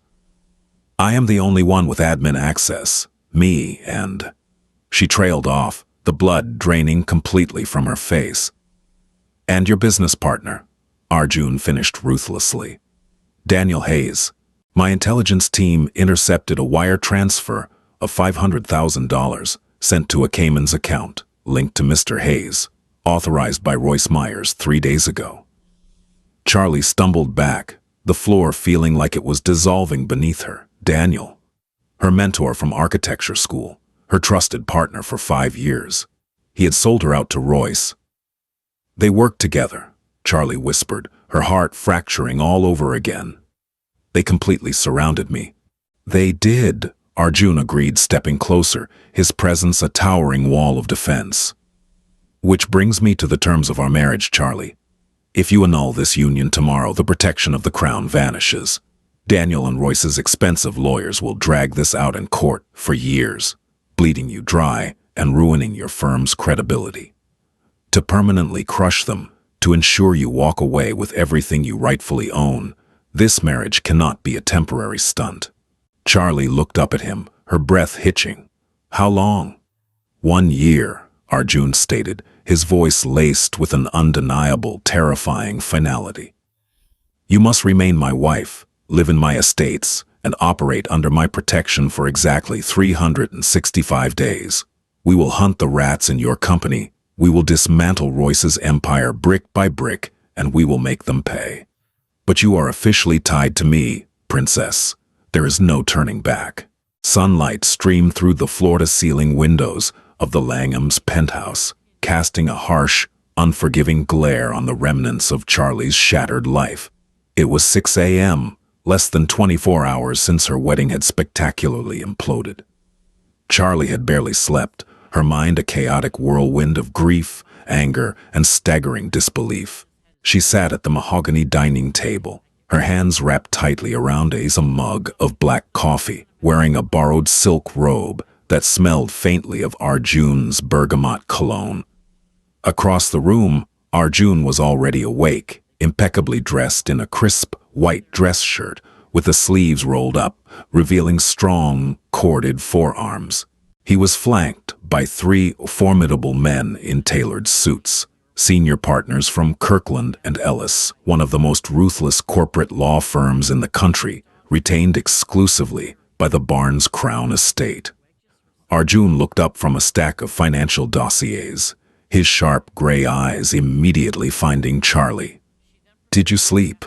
"I am the only one with admin access. Me and—" She trailed off, the blood draining completely from her face. "And your business partner," Arjun finished ruthlessly. "Daniel Hayes. My intelligence team intercepted a wire transfer of $500,000 sent to a Cayman's account linked to Mr. Hayes, authorized by Royce Myers 3 days ago." Charlie stumbled back, the floor feeling like it was dissolving beneath her. Daniel, her mentor from architecture school, her trusted partner for 5 years. He had sold her out to Royce. "They worked together," Charlie whispered, her heart fracturing all over again. "They completely surrounded me." "They did," Arjun agreed, stepping closer, his presence a towering wall of defense. "Which brings me to the terms of our marriage, Charlie. If you annul this union tomorrow, the protection of the Crown vanishes. Daniel and Royce's expensive lawyers will drag this out in court for years, bleeding you dry and ruining your firm's credibility. To permanently crush them, to ensure you walk away with everything you rightfully own, this marriage cannot be a temporary stunt." Charlie looked up at him, her breath hitching. "How long?" "1 year," Arjun stated, his voice laced with an undeniable, terrifying finality. "You must remain my wife, live in my estates, and operate under my protection for exactly 365 days. We will hunt the rats in your company, we will dismantle Royce's empire brick by brick, and we will make them pay. But you are officially tied to me, princess. There is no turning back." Sunlight streamed through the floor-to-ceiling windows of the Langham's penthouse, casting a harsh, unforgiving glare on the remnants of Charlie's shattered life. It was 6 a.m. less than 24 hours since her wedding had spectacularly imploded. Charlie had barely slept, her mind a chaotic whirlwind of grief, anger, and staggering disbelief. She sat at the mahogany dining table, her hands wrapped tightly around a mug of black coffee, wearing a borrowed silk robe that smelled faintly of Arjun's bergamot cologne. Across the room, Arjun was already awake, impeccably dressed in a crisp, white dress shirt, with the sleeves rolled up, revealing strong, corded forearms. He was flanked by three formidable men in tailored suits, senior partners from Kirkland & Ellis, one of the most ruthless corporate law firms in the country, retained exclusively by the Barnes Crown estate. Arjun looked up from a stack of financial dossiers, his sharp gray eyes immediately finding Charlie. "Did you sleep?"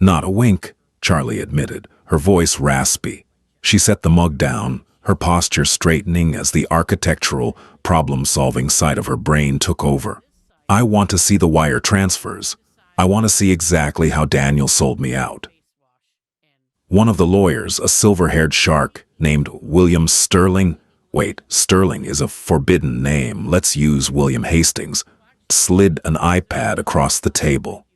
"Not a wink," Charlie admitted, her voice raspy. She set the mug down, her posture straightening as the architectural, problem-solving side of her brain took over. "I want to see the wire transfers. I want to see exactly how Daniel sold me out." One of the lawyers, a silver-haired shark named William Sterling, wait, Sterling is a forbidden name, let's use William Hastings, slid an iPad across the table.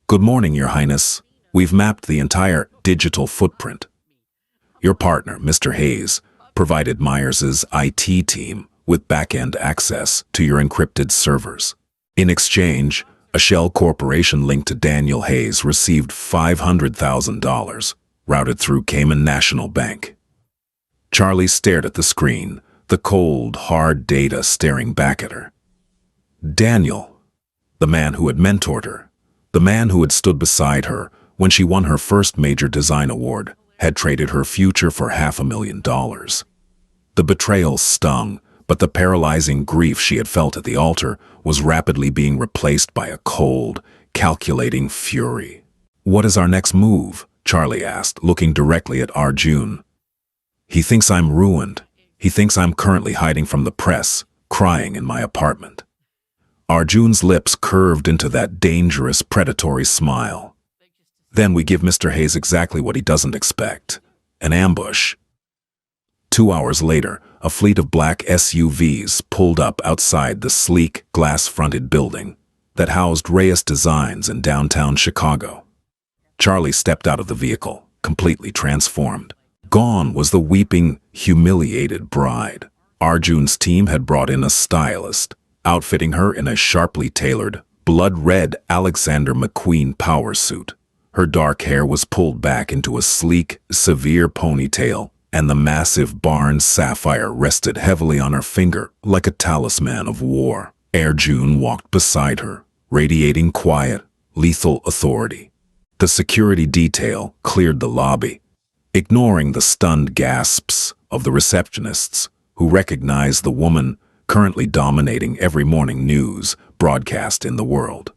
"Good morning, Your Highness. We've mapped the entire digital footprint. Your partner, Mr. Hayes, provided Myers's IT team with back-end access to your encrypted servers. In exchange, a shell corporation linked to Daniel Hayes received $500,000, routed through Cayman National Bank." Charlie stared at the screen, the cold, hard data staring back at her. Daniel, the man who had mentored her, the man who had stood beside her when she won her first major design award, had traded her future for $500,000. The betrayal stung, but the paralyzing grief she had felt at the altar was rapidly being replaced by a cold, calculating fury. "What is our next move?" Charlie asked, looking directly at Arjun. "He thinks I'm ruined. He thinks I'm currently hiding from the press, crying in my apartment." Arjun's lips curved into that dangerous, predatory smile. "Then we give Mr. Hayes exactly what he doesn't expect. An ambush." 2 hours later, a fleet of black SUVs pulled up outside the sleek, glass-fronted building that housed Reyes Designs in downtown Chicago. Charlie stepped out of the vehicle, completely transformed. Gone was the weeping, humiliated bride. Arjun's team had brought in a stylist, outfitting her in a sharply tailored, blood-red Alexander McQueen power suit. Her dark hair was pulled back into a sleek, severe ponytail, and the massive Barnes sapphire rested heavily on her finger like a talisman of war. Arjun walked beside her, radiating quiet, lethal authority. The security detail cleared the lobby, ignoring the stunned gasps of the receptionists who recognized the woman currently dominating every morning news broadcast in the world.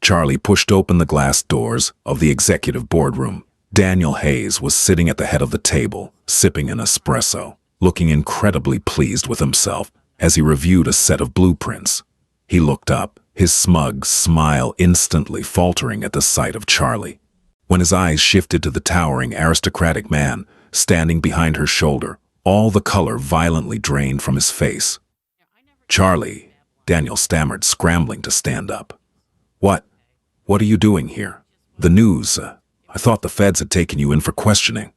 Charlie pushed open the glass doors of the executive boardroom. Daniel Hayes was sitting at the head of the table, sipping an espresso, looking incredibly pleased with himself as he reviewed a set of blueprints. He looked up, his smug smile instantly faltering at the sight of Charlie. When his eyes shifted to the towering aristocratic man standing behind her shoulder, all the color violently drained from his face. "Charlie," Daniel stammered, scrambling to stand up. What are you doing here?" "The news. I thought the feds had taken you in for questioning."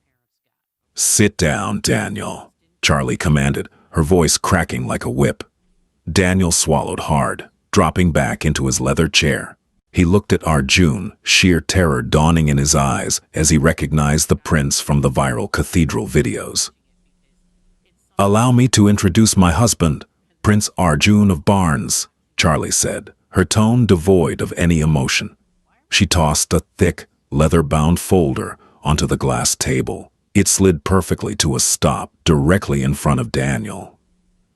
"Sit down, Daniel," Charlie commanded, her voice cracking like a whip. Daniel swallowed hard, dropping back into his leather chair. He looked at Arjun, sheer terror dawning in his eyes as he recognized the prince from the viral cathedral videos. "Allow me to introduce my husband, Prince Arjun of Barnes," Charlie said, her tone devoid of any emotion. She tossed a thick, leather-bound folder onto the glass table. It slid perfectly to a stop directly in front of Daniel.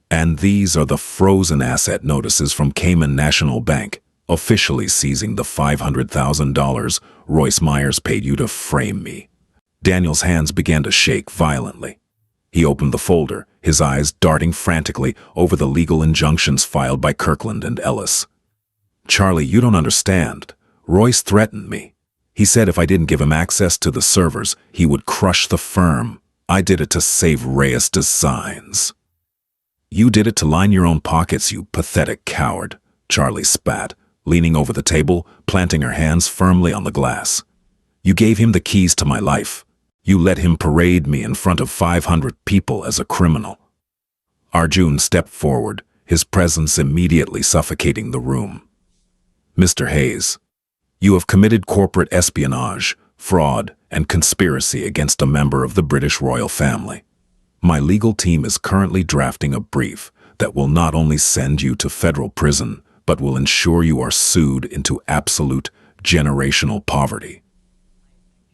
"And these are the frozen asset notices from Cayman National Bank, officially seizing the $500,000 Royce Myers paid you to frame me." Daniel's hands began to shake violently. He opened the folder, his eyes darting frantically over the legal injunctions filed by Kirkland & Ellis. "Charlie, you don't understand. Royce threatened me. He said if I didn't give him access to the servers, he would crush the firm. I did it to save Reyes Designs. You did it to line your own pockets, you pathetic coward, Charlie spat, leaning over the table, planting her hands firmly on the glass. You gave him the keys to my life. You let him parade me in front of 500 people as a criminal. Arjun stepped forward, his presence immediately suffocating the room. Mr. Hayes, you have committed corporate espionage, fraud, and conspiracy against a member of the British royal family. My legal team is currently drafting a brief that will not only send you to federal prison, but will ensure you are sued into absolute generational poverty.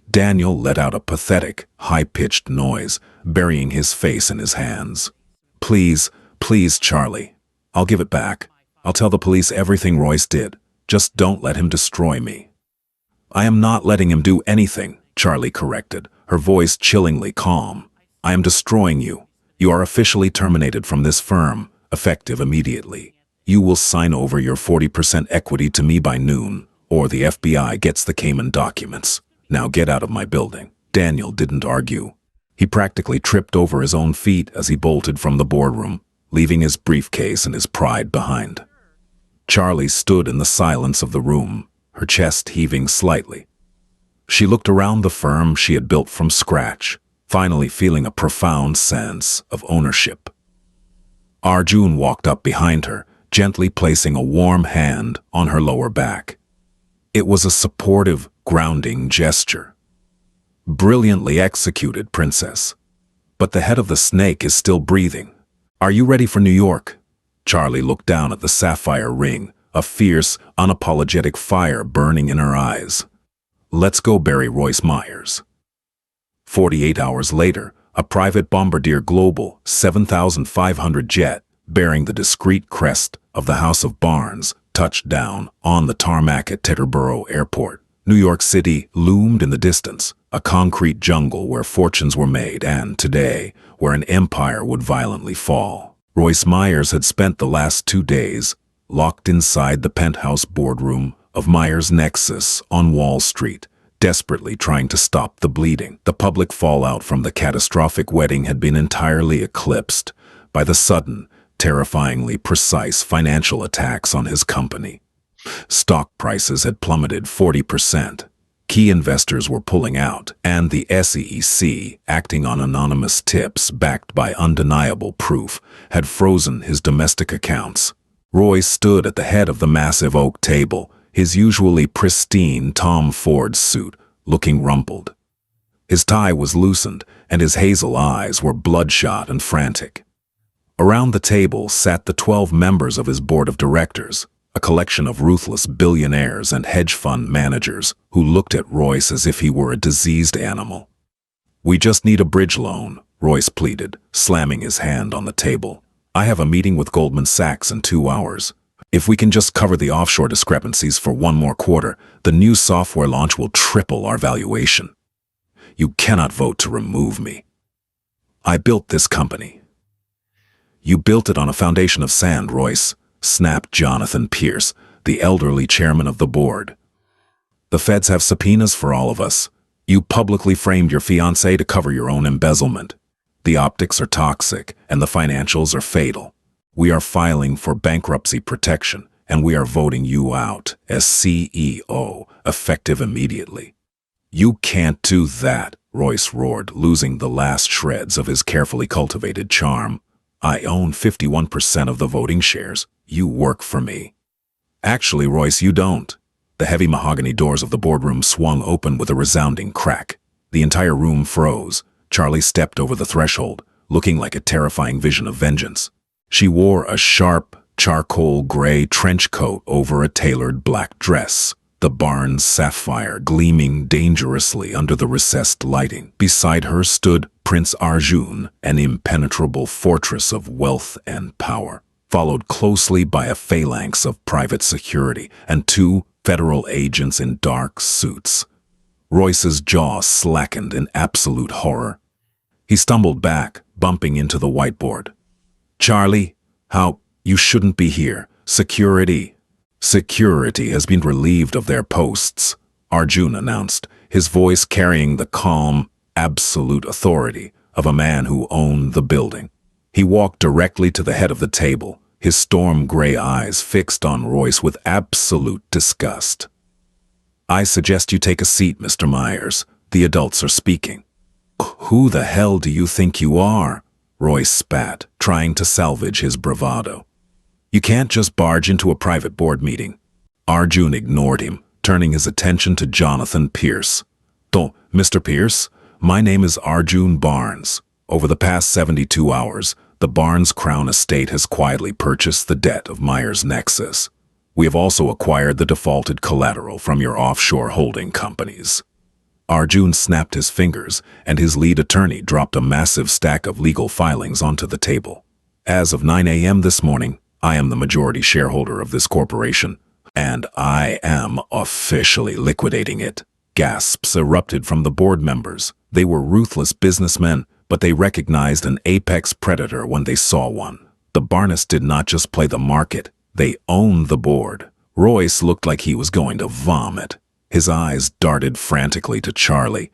Daniel let out a pathetic, high-pitched noise, burying his face in his hands. Please, please, Charlie. I'll give it back. I'll tell the police everything Royce did. Just don't let him destroy me. I am not letting him do anything, Charlie corrected, her voice chillingly calm. I am destroying you. You are officially terminated from this firm, effective immediately. You will sign over your 40% equity to me by noon, or the FBI gets the Cayman documents. Now get out of my building. Daniel didn't argue. He practically tripped over his own feet as he bolted from the boardroom, leaving his briefcase and his pride behind. Charlie stood in the silence of the room, her chest heaving slightly. She looked around the firm she had built from scratch, finally feeling a profound sense of ownership. Arjun walked up behind her, gently placing a warm hand on her lower back. It was a supportive, grounding gesture. Brilliantly executed, princess. But the head of the snake is still breathing. Are you ready for New York? Charlie looked down at the sapphire ring, a fierce, unapologetic fire burning in her eyes. Let's go bury Royce Myers. 48 hours later, a private Bombardier Global 7500 jet, bearing the discreet crest of the House of Barnes, touched down on the tarmac at Teterboro Airport. New York City loomed in the distance, a concrete jungle where fortunes were made and, today, where an empire would violently fall. Royce Myers had spent the last 2 days locked inside the penthouse boardroom of Myers Nexus on Wall Street, desperately trying to stop the bleeding. The public fallout from the catastrophic wedding had been entirely eclipsed by the sudden, terrifyingly precise financial attacks on his company. Stock prices had plummeted 40%. Key investors were pulling out, and the SEC, acting on anonymous tips backed by undeniable proof, had frozen his domestic accounts. Roy stood at the head of the massive oak table, his usually pristine Tom Ford suit looking rumpled. His tie was loosened, and his hazel eyes were bloodshot and frantic. Around the table sat the 12 members of his board of directors, a collection of ruthless billionaires and hedge fund managers who looked at Royce as if he were a diseased animal. We just need a bridge loan, Royce pleaded, slamming his hand on the table. I have a meeting with Goldman Sachs in 2 hours. If we can just cover the offshore discrepancies for 1 more quarter, the new software launch will triple our valuation. You cannot vote to remove me. I built this company. You built it on a foundation of sand, Royce, snapped Jonathan Pierce, the elderly chairman of the board. The feds have subpoenas for all of us. You publicly framed your fiancé to cover your own embezzlement. The optics are toxic, and the financials are fatal. We are filing for bankruptcy protection, and we are voting you out as CEO, effective immediately. You can't do that, Royce roared, losing the last shreds of his carefully cultivated charm. I own 51% of the voting shares. You work for me. Actually, Royce, you don't. The heavy mahogany doors of the boardroom swung open with a resounding crack. The entire room froze. Charlie stepped over the threshold, looking like a terrifying vision of vengeance. She wore a sharp, charcoal gray trench coat over a tailored black dress, the Barnes sapphire gleaming dangerously under the recessed lighting. Beside her stood Prince Arjun, an impenetrable fortress of wealth and power, followed closely by a phalanx of private security and 2 federal agents in dark suits. Royce's jaw slackened in absolute horror. He stumbled back, bumping into the whiteboard. Charlie, you shouldn't be here. Security has been relieved of their posts. Arjun announced, his voice carrying the calm, absolute authority of a man who owned the building. He walked directly to the head of the table, his storm-gray eyes fixed on Royce with absolute disgust. "I suggest you take a seat, Mr. Myers. The adults are speaking." "Who the hell do you think you are?" Royce spat, trying to salvage his bravado. "You can't just barge into a private board meeting." Arjun ignored him, turning his attention to Jonathan Pierce. Mr. Pierce, my name is Arjun Barnes. Over the past 72 hours, the Barnes Crown Estate has quietly purchased the debt of Myers Nexus. We have also acquired the defaulted collateral from your offshore holding companies." Arjun snapped his fingers, and his lead attorney dropped a massive stack of legal filings onto the table. "As of 9 a.m. this morning, I am the majority shareholder of this corporation, and I am officially liquidating it." Gasps erupted from the board members. They were ruthless businessmen, but they recognized an apex predator when they saw one. The Barnes did not just play the market, they owned the board. Royce looked like he was going to vomit. His eyes darted frantically to Charlie.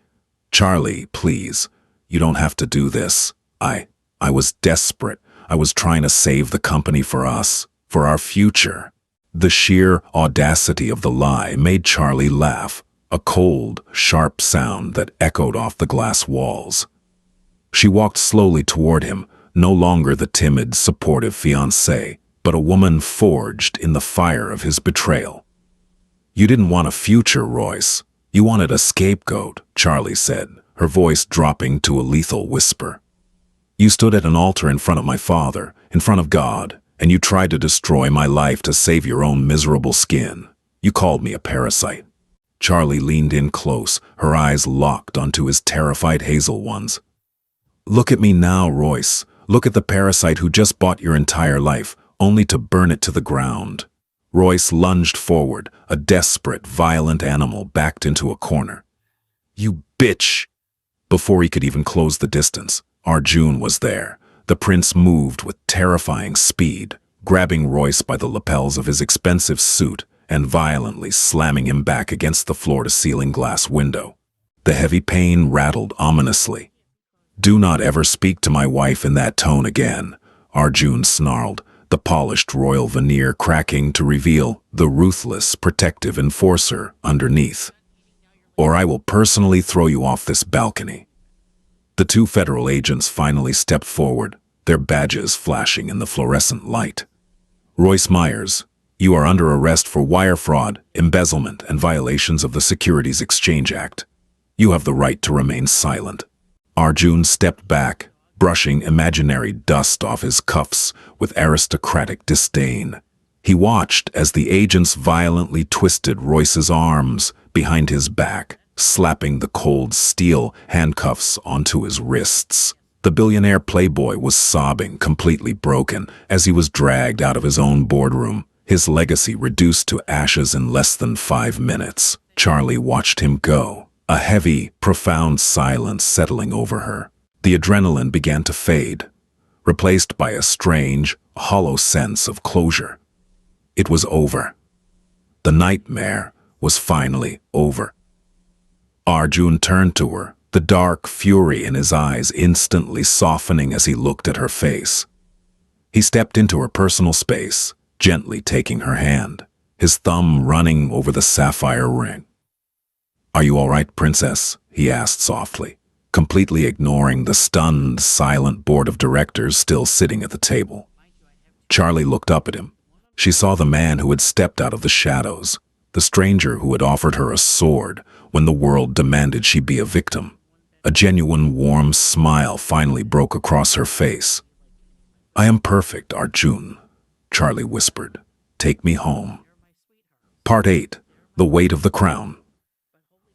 "Charlie, please, you don't have to do this. I was desperate. I was trying to save the company for us, for our future." The sheer audacity of the lie made Charlie laugh, a cold, sharp sound that echoed off the glass walls. She walked slowly toward him, no longer the timid, supportive fiancée, but a woman forged in the fire of his betrayal. "You didn't want a future, Royce. You wanted a scapegoat," Charlie said, her voice dropping to a lethal whisper. "You stood at an altar in front of my father, in front of God, and you tried to destroy my life to save your own miserable skin. You called me a parasite." Charlie leaned in close, her eyes locked onto his terrified hazel ones. "Look at me now, Royce. Look at the parasite who just bought your entire life, only to burn it to the ground." Royce lunged forward, a desperate, violent animal backed into a corner. "You bitch!" Before he could even close the distance, Arjun was there. The prince moved with terrifying speed, grabbing Royce by the lapels of his expensive suit and violently slamming him back against the floor-to-ceiling glass window. The heavy pane rattled ominously. "Do not ever speak to my wife in that tone again," Arjun snarled, the polished royal veneer cracking to reveal the ruthless, protective enforcer underneath. "Or I will personally throw you off this balcony." The two federal agents finally stepped forward, their badges flashing in the fluorescent light. "Royce Myers, you are under arrest for wire fraud, embezzlement, and violations of the Securities Exchange Act. You have the right to remain silent." Arjun stepped back, brushing imaginary dust off his cuffs with aristocratic disdain. He watched as the agents violently twisted Royce's arms behind his back, slapping the cold steel handcuffs onto his wrists. The billionaire playboy was sobbing, completely broken, as he was dragged out of his own boardroom, his legacy reduced to ashes in less than 5 minutes. Charlie watched him go, a heavy, profound silence settling over her. The adrenaline began to fade, replaced by a strange, hollow sense of closure. It was over. The nightmare was finally over. Arjun turned to her, the dark fury in his eyes instantly softening as he looked at her face. He stepped into her personal space, gently taking her hand, his thumb running over the sapphire ring. "Are you all right, princess?" he asked softly, completely ignoring the stunned, silent board of directors still sitting at the table. Charlie looked up at him. She saw the man who had stepped out of the shadows, the stranger who had offered her a sword when the world demanded she be a victim. A genuine, warm smile finally broke across her face. "I am perfect, Arjun," Charlie whispered. "Take me home." Part 8. The Weight of the Crown.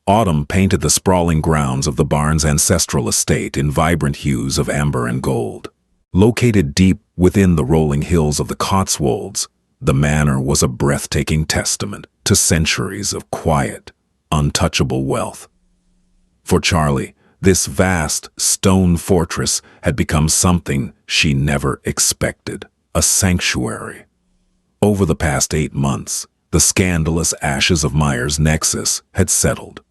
Autumn painted the sprawling grounds of the Barnes ancestral estate in vibrant hues of amber and gold. Located deep within the rolling hills of the Cotswolds, the manor was a breathtaking testament to centuries of quiet, untouchable wealth. For Charlie, this vast stone fortress had become something she never expected, a sanctuary. Over the past 8 months, The scandalous ashes of Meyer's nexus had settled.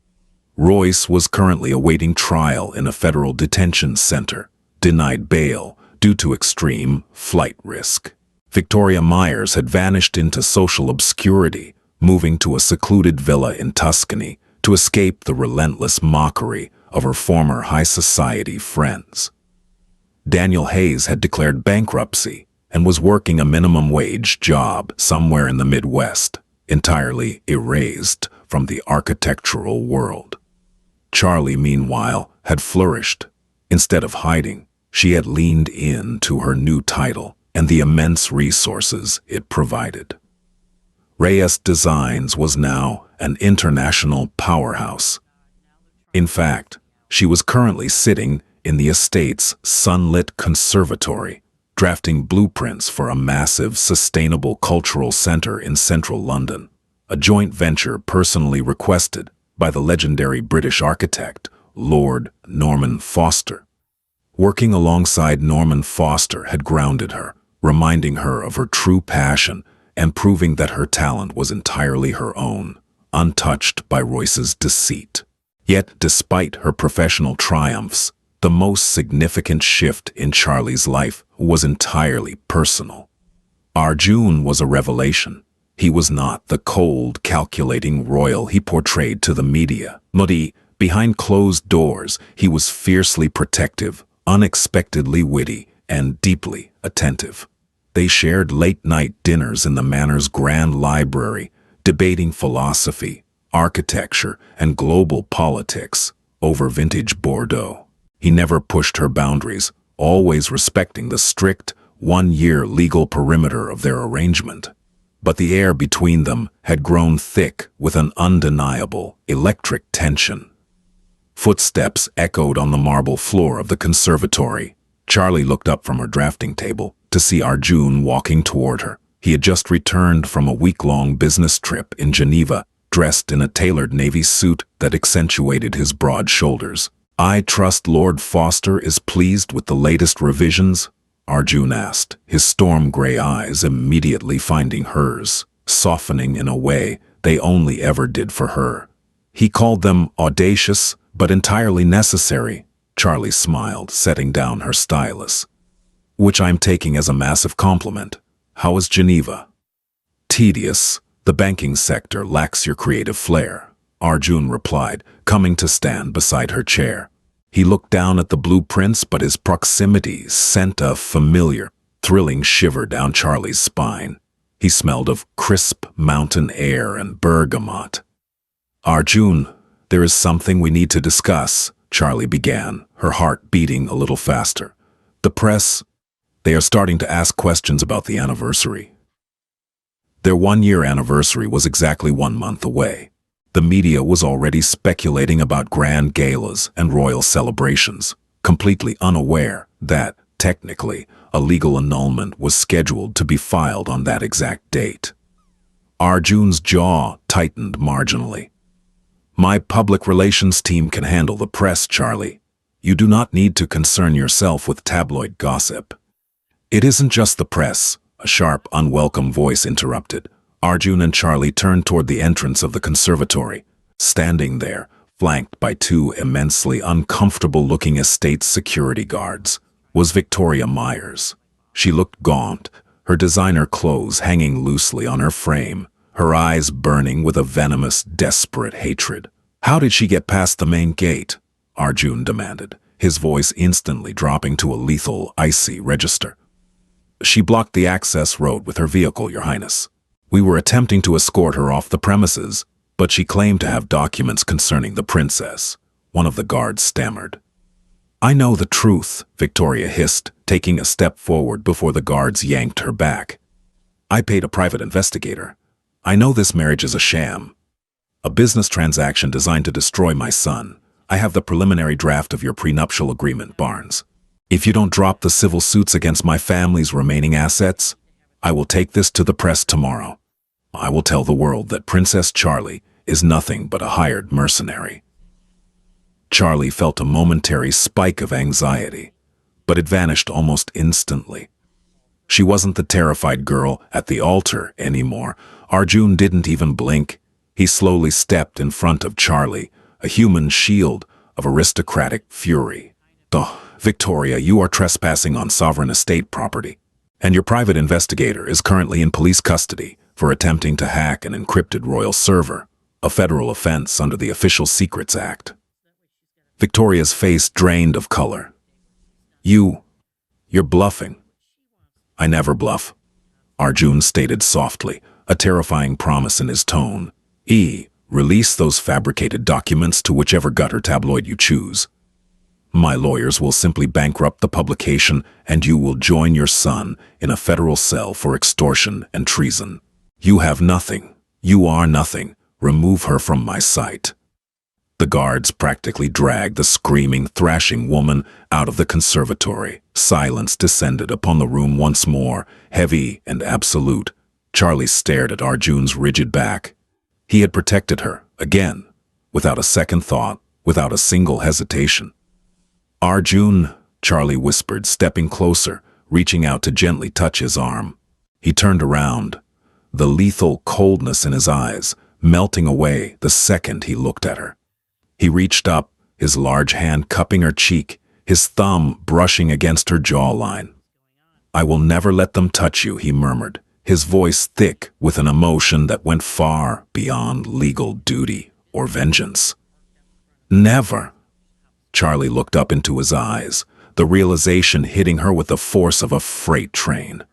Royce was currently awaiting trial in a federal detention center, denied bail due to extreme flight risk. Victoria Myers had vanished into social obscurity, moving to a secluded villa in Tuscany to escape the relentless mockery of her former high society friends. Daniel Hayes had declared bankruptcy and was working a minimum wage job somewhere in the Midwest, entirely erased from the architectural world. Charlie, meanwhile, had flourished. Instead of hiding, she had leaned in to her new title and the immense resources it provided. Reyes Designs was now an international powerhouse. In fact, she was currently sitting in the estate's sunlit conservatory, drafting blueprints for a massive, sustainable cultural center in central London, a joint venture personally requested by the legendary British architect, Lord Norman Foster. Working alongside Norman Foster had grounded her, reminding her of her true passion and proving that her talent was entirely her own, untouched by Royce's deceit. Yet, despite her professional triumphs, the most significant shift in Charlie's life was entirely personal. Arjun was a revelation. He was not the cold, calculating royal he portrayed to the media. But behind closed doors, he was fiercely protective, unexpectedly witty, and deeply attentive. They shared late-night dinners in the Manor's grand library, debating philosophy, architecture, and global politics over vintage Bordeaux. He never pushed her boundaries, always respecting the strict, one-year legal perimeter of their arrangement. But the air between them had grown thick with an undeniable electric tension. Footsteps echoed on the marble floor of the conservatory. Charlie looked up from her drafting table to see Arjun walking toward her. He had just returned from a week-long business trip in Geneva, dressed in a tailored navy suit that accentuated his broad shoulders. "I trust Lord Foster is pleased with the latest revisions?" Arjun asked, his storm-gray eyes immediately finding hers, softening in a way they only ever did for her. "He called them audacious, but entirely necessary," Charlie smiled, setting down her stylus. "Which I'm taking as a massive compliment. How is Geneva?" "Tedious. The banking sector lacks your creative flair," Arjun replied, coming to stand beside her chair. He looked down at the blueprints, but his proximity sent a familiar, thrilling shiver down Charlie's spine. He smelled of crisp mountain air and bergamot. "Arjun, there is something we need to discuss," Charlie began, her heart beating a little faster. "The press, they are starting to ask questions about the anniversary." Their one-year anniversary was exactly 1 month away. The media was already speculating about grand galas and royal celebrations, completely unaware that, technically, a legal annulment was scheduled to be filed on that exact date. Arjun's jaw tightened marginally. "My public relations team can handle the press, Charlie. You do not need to concern yourself with tabloid gossip." "It isn't just the press," a sharp, unwelcome voice interrupted. Arjun and Charlie turned toward the entrance of the conservatory. Standing there, flanked by 2 immensely uncomfortable-looking estate security guards, was Victoria Myers. She looked gaunt, her designer clothes hanging loosely on her frame, her eyes burning with a venomous, desperate hatred. "How did she get past the main gate?" Arjun demanded, his voice instantly dropping to a lethal, icy register. "She blocked the access road with her vehicle, Your Highness. We were attempting to escort her off the premises, but she claimed to have documents concerning the princess," one of the guards stammered. "I know the truth," Victoria hissed, taking a step forward before the guards yanked her back. "I paid a private investigator. I know this marriage is a sham. A business transaction designed to destroy my son. I have the preliminary draft of your prenuptial agreement, Barnes. If you don't drop the civil suits against my family's remaining assets, I will take this to the press tomorrow. I will tell the world that Princess Charlie is nothing but a hired mercenary." Charlie felt a momentary spike of anxiety, but it vanished almost instantly. She wasn't the terrified girl at the altar anymore, Arjun didn't even blink. He slowly stepped in front of Charlie, a human shield of aristocratic fury. "Oh, Victoria, you are trespassing on sovereign estate property, and your private investigator is currently in police custody for attempting to hack an encrypted royal server, a federal offense under the Official Secrets Act." Victoria's face drained of color. You're bluffing." "I never bluff," Arjun stated softly, a terrifying promise in his tone. Release those fabricated documents to whichever gutter tabloid you choose. My lawyers will simply bankrupt the publication, and you will join your son in a federal cell for extortion and treason. You have nothing. You are nothing. Remove her from my sight." The guards practically dragged the screaming, thrashing woman out of the conservatory. Silence descended upon the room once more, heavy and absolute. Charlie stared at Arjun's rigid back. He had protected her, again, without a second thought, without a single hesitation. "Arjun," Charlie whispered, stepping closer, reaching out to gently touch his arm. He turned around, the lethal coldness in his eyes melting away the second he looked at her. He reached up, his large hand cupping her cheek, his thumb brushing against her jawline. "I will never let them touch you," he murmured, his voice thick with an emotion that went far beyond legal duty or vengeance. "Never." Charlie looked up into his eyes, the realization hitting her with the force of a freight train.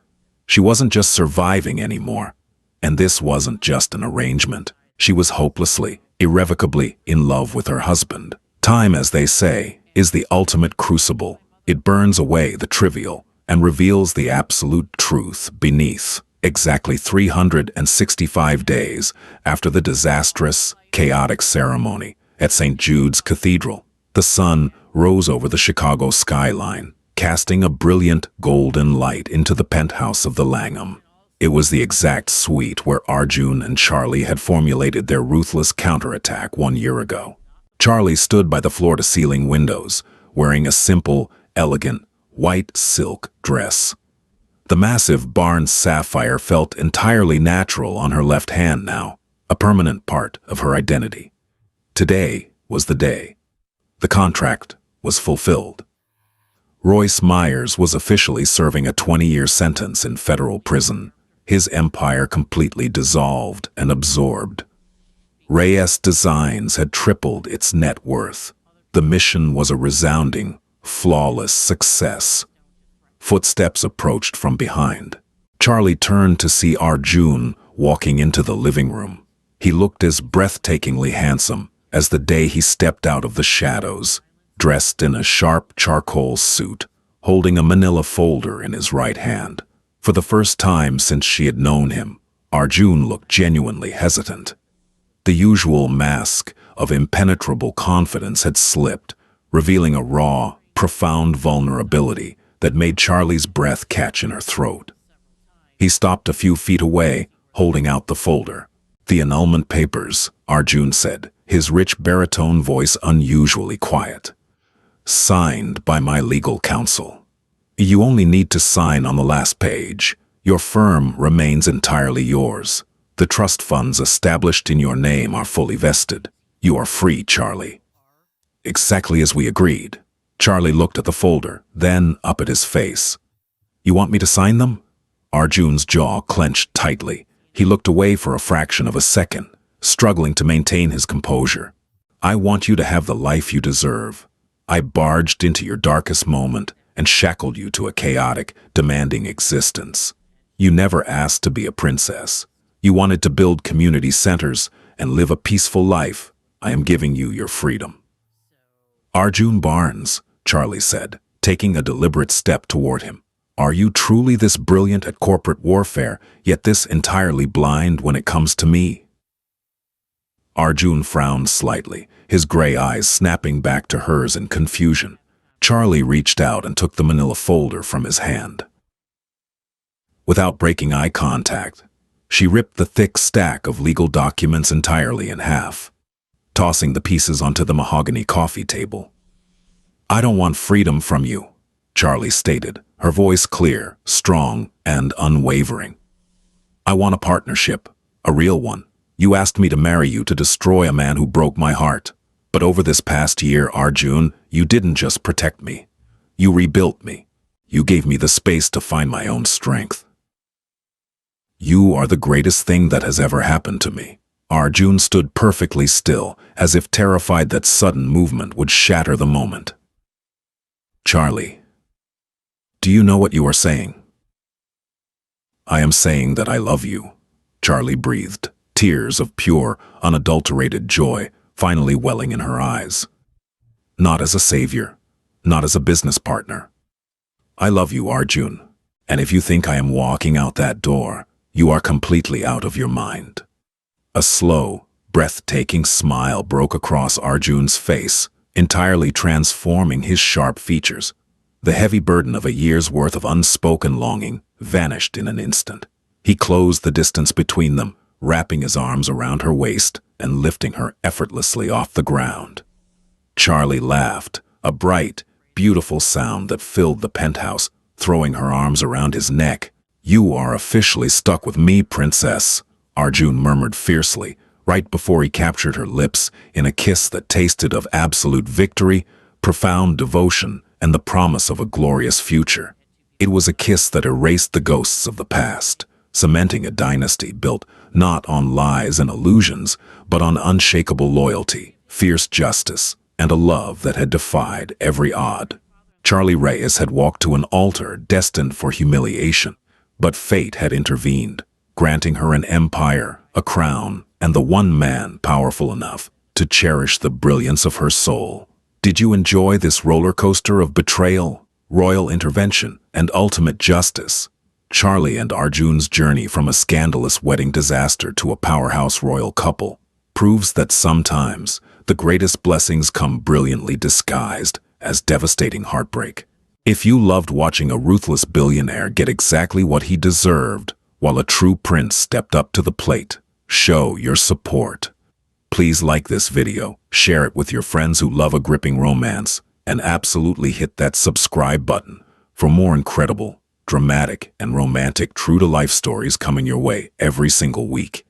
She wasn't just surviving anymore, and this wasn't just an arrangement. She was hopelessly, irrevocably in love with her husband. Time, as they say, is the ultimate crucible. It burns away the trivial and reveals the absolute truth beneath. Exactly 365 days after the disastrous, chaotic ceremony at St. Jude's Cathedral, the sun rose over the Chicago skyline, casting a brilliant golden light into the penthouse of the Langham. It was the exact suite where Arjun and Charlie had formulated their ruthless counterattack 1 year ago. Charlie stood by the floor-to-ceiling windows, wearing a simple, elegant, white silk dress. The massive Barnes sapphire felt entirely natural on her left hand now, a permanent part of her identity. Today was the day. The contract was fulfilled. Royce Myers was officially serving a 20-year sentence in federal prison, his empire completely dissolved and absorbed. Reyes Designs had tripled its net worth. The mission was a resounding, flawless success. Footsteps approached from behind. Charlie turned to see Arjun walking into the living room. He looked as breathtakingly handsome as the day he stepped out of the shadows, dressed in a sharp charcoal suit, holding a manila folder in his right hand. For the first time since she had known him, Arjun looked genuinely hesitant. The usual mask of impenetrable confidence had slipped, revealing a raw, profound vulnerability that made Charlie's breath catch in her throat. He stopped a few feet away, holding out the folder. "The annulment papers," Arjun said, his rich baritone voice unusually quiet. "Signed by my legal counsel. You only need to sign on the last page. Your firm remains entirely yours. The trust funds established in your name are fully vested. You are free, Charlie." "Exactly as we agreed." Charlie looked at the folder, then up at his face. "You want me to sign them?" Arjun's jaw clenched tightly. He looked away for a fraction of a second, struggling to maintain his composure. "I want you to have the life you deserve. I barged into your darkest moment and shackled you to a chaotic, demanding existence. You never asked to be a princess. You wanted to build community centers and live a peaceful life. I am giving you your freedom." "Arjun Barnes," Charlie said, taking a deliberate step toward him. "Are you truly this brilliant at corporate warfare, yet this entirely blind when it comes to me?" Arjun frowned slightly, his gray eyes snapping back to hers in confusion. Charlie reached out and took the manila folder from his hand. Without breaking eye contact, she ripped the thick stack of legal documents entirely in half, tossing the pieces onto the mahogany coffee table. "I don't want freedom from you," Charlie stated, her voice clear, strong, and unwavering. "I want a partnership, A real one. You asked me to marry you to destroy a man who broke my heart. But over this past year, Arjun, you didn't just protect me. You rebuilt me. You gave me the space to find my own strength. You are the greatest thing that has ever happened to me. Arjun stood perfectly still, as if terrified that sudden movement would shatter the moment. Charlie, do you know what you are saying? I am saying that I love you, Charlie breathed, tears of pure, unadulterated joy finally welling in her eyes. Not as a savior, not as a business partner. I love you, Arjun, and if you think I am walking out that door, you are completely out of your mind. A slow, breathtaking smile broke across Arjun's face, entirely transforming his sharp features. The heavy burden of a year's worth of unspoken longing vanished in an instant. He closed the distance between them, wrapping his arms around her waist and lifting her effortlessly off the ground. Charlie laughed, a bright, beautiful sound that filled the penthouse, throwing her arms around his neck. You are officially stuck with me, princess, Arjun murmured fiercely, right before he captured her lips in a kiss that tasted of absolute victory, profound devotion, and the promise of a glorious future. It was a kiss that erased the ghosts of the past, cementing a dynasty built not on lies and illusions, but on unshakable loyalty, fierce justice, and a love that had defied every odd. Charlie Reyes had walked to an altar destined for humiliation, but fate had intervened, granting her an empire, a crown, and the one man powerful enough to cherish the brilliance of her soul. Did you enjoy this roller coaster of betrayal, royal intervention, and ultimate justice? Charlie and Arjun's journey from a scandalous wedding disaster to a powerhouse royal couple proves that sometimes the greatest blessings come brilliantly disguised as devastating heartbreak. If you loved watching a ruthless billionaire get exactly what he deserved, while a true prince stepped up to the plate, show your support. Please like this video, share it with your friends who love a gripping romance, and absolutely hit that subscribe button for more incredible, dramatic, and romantic true-to-life stories coming your way every single week.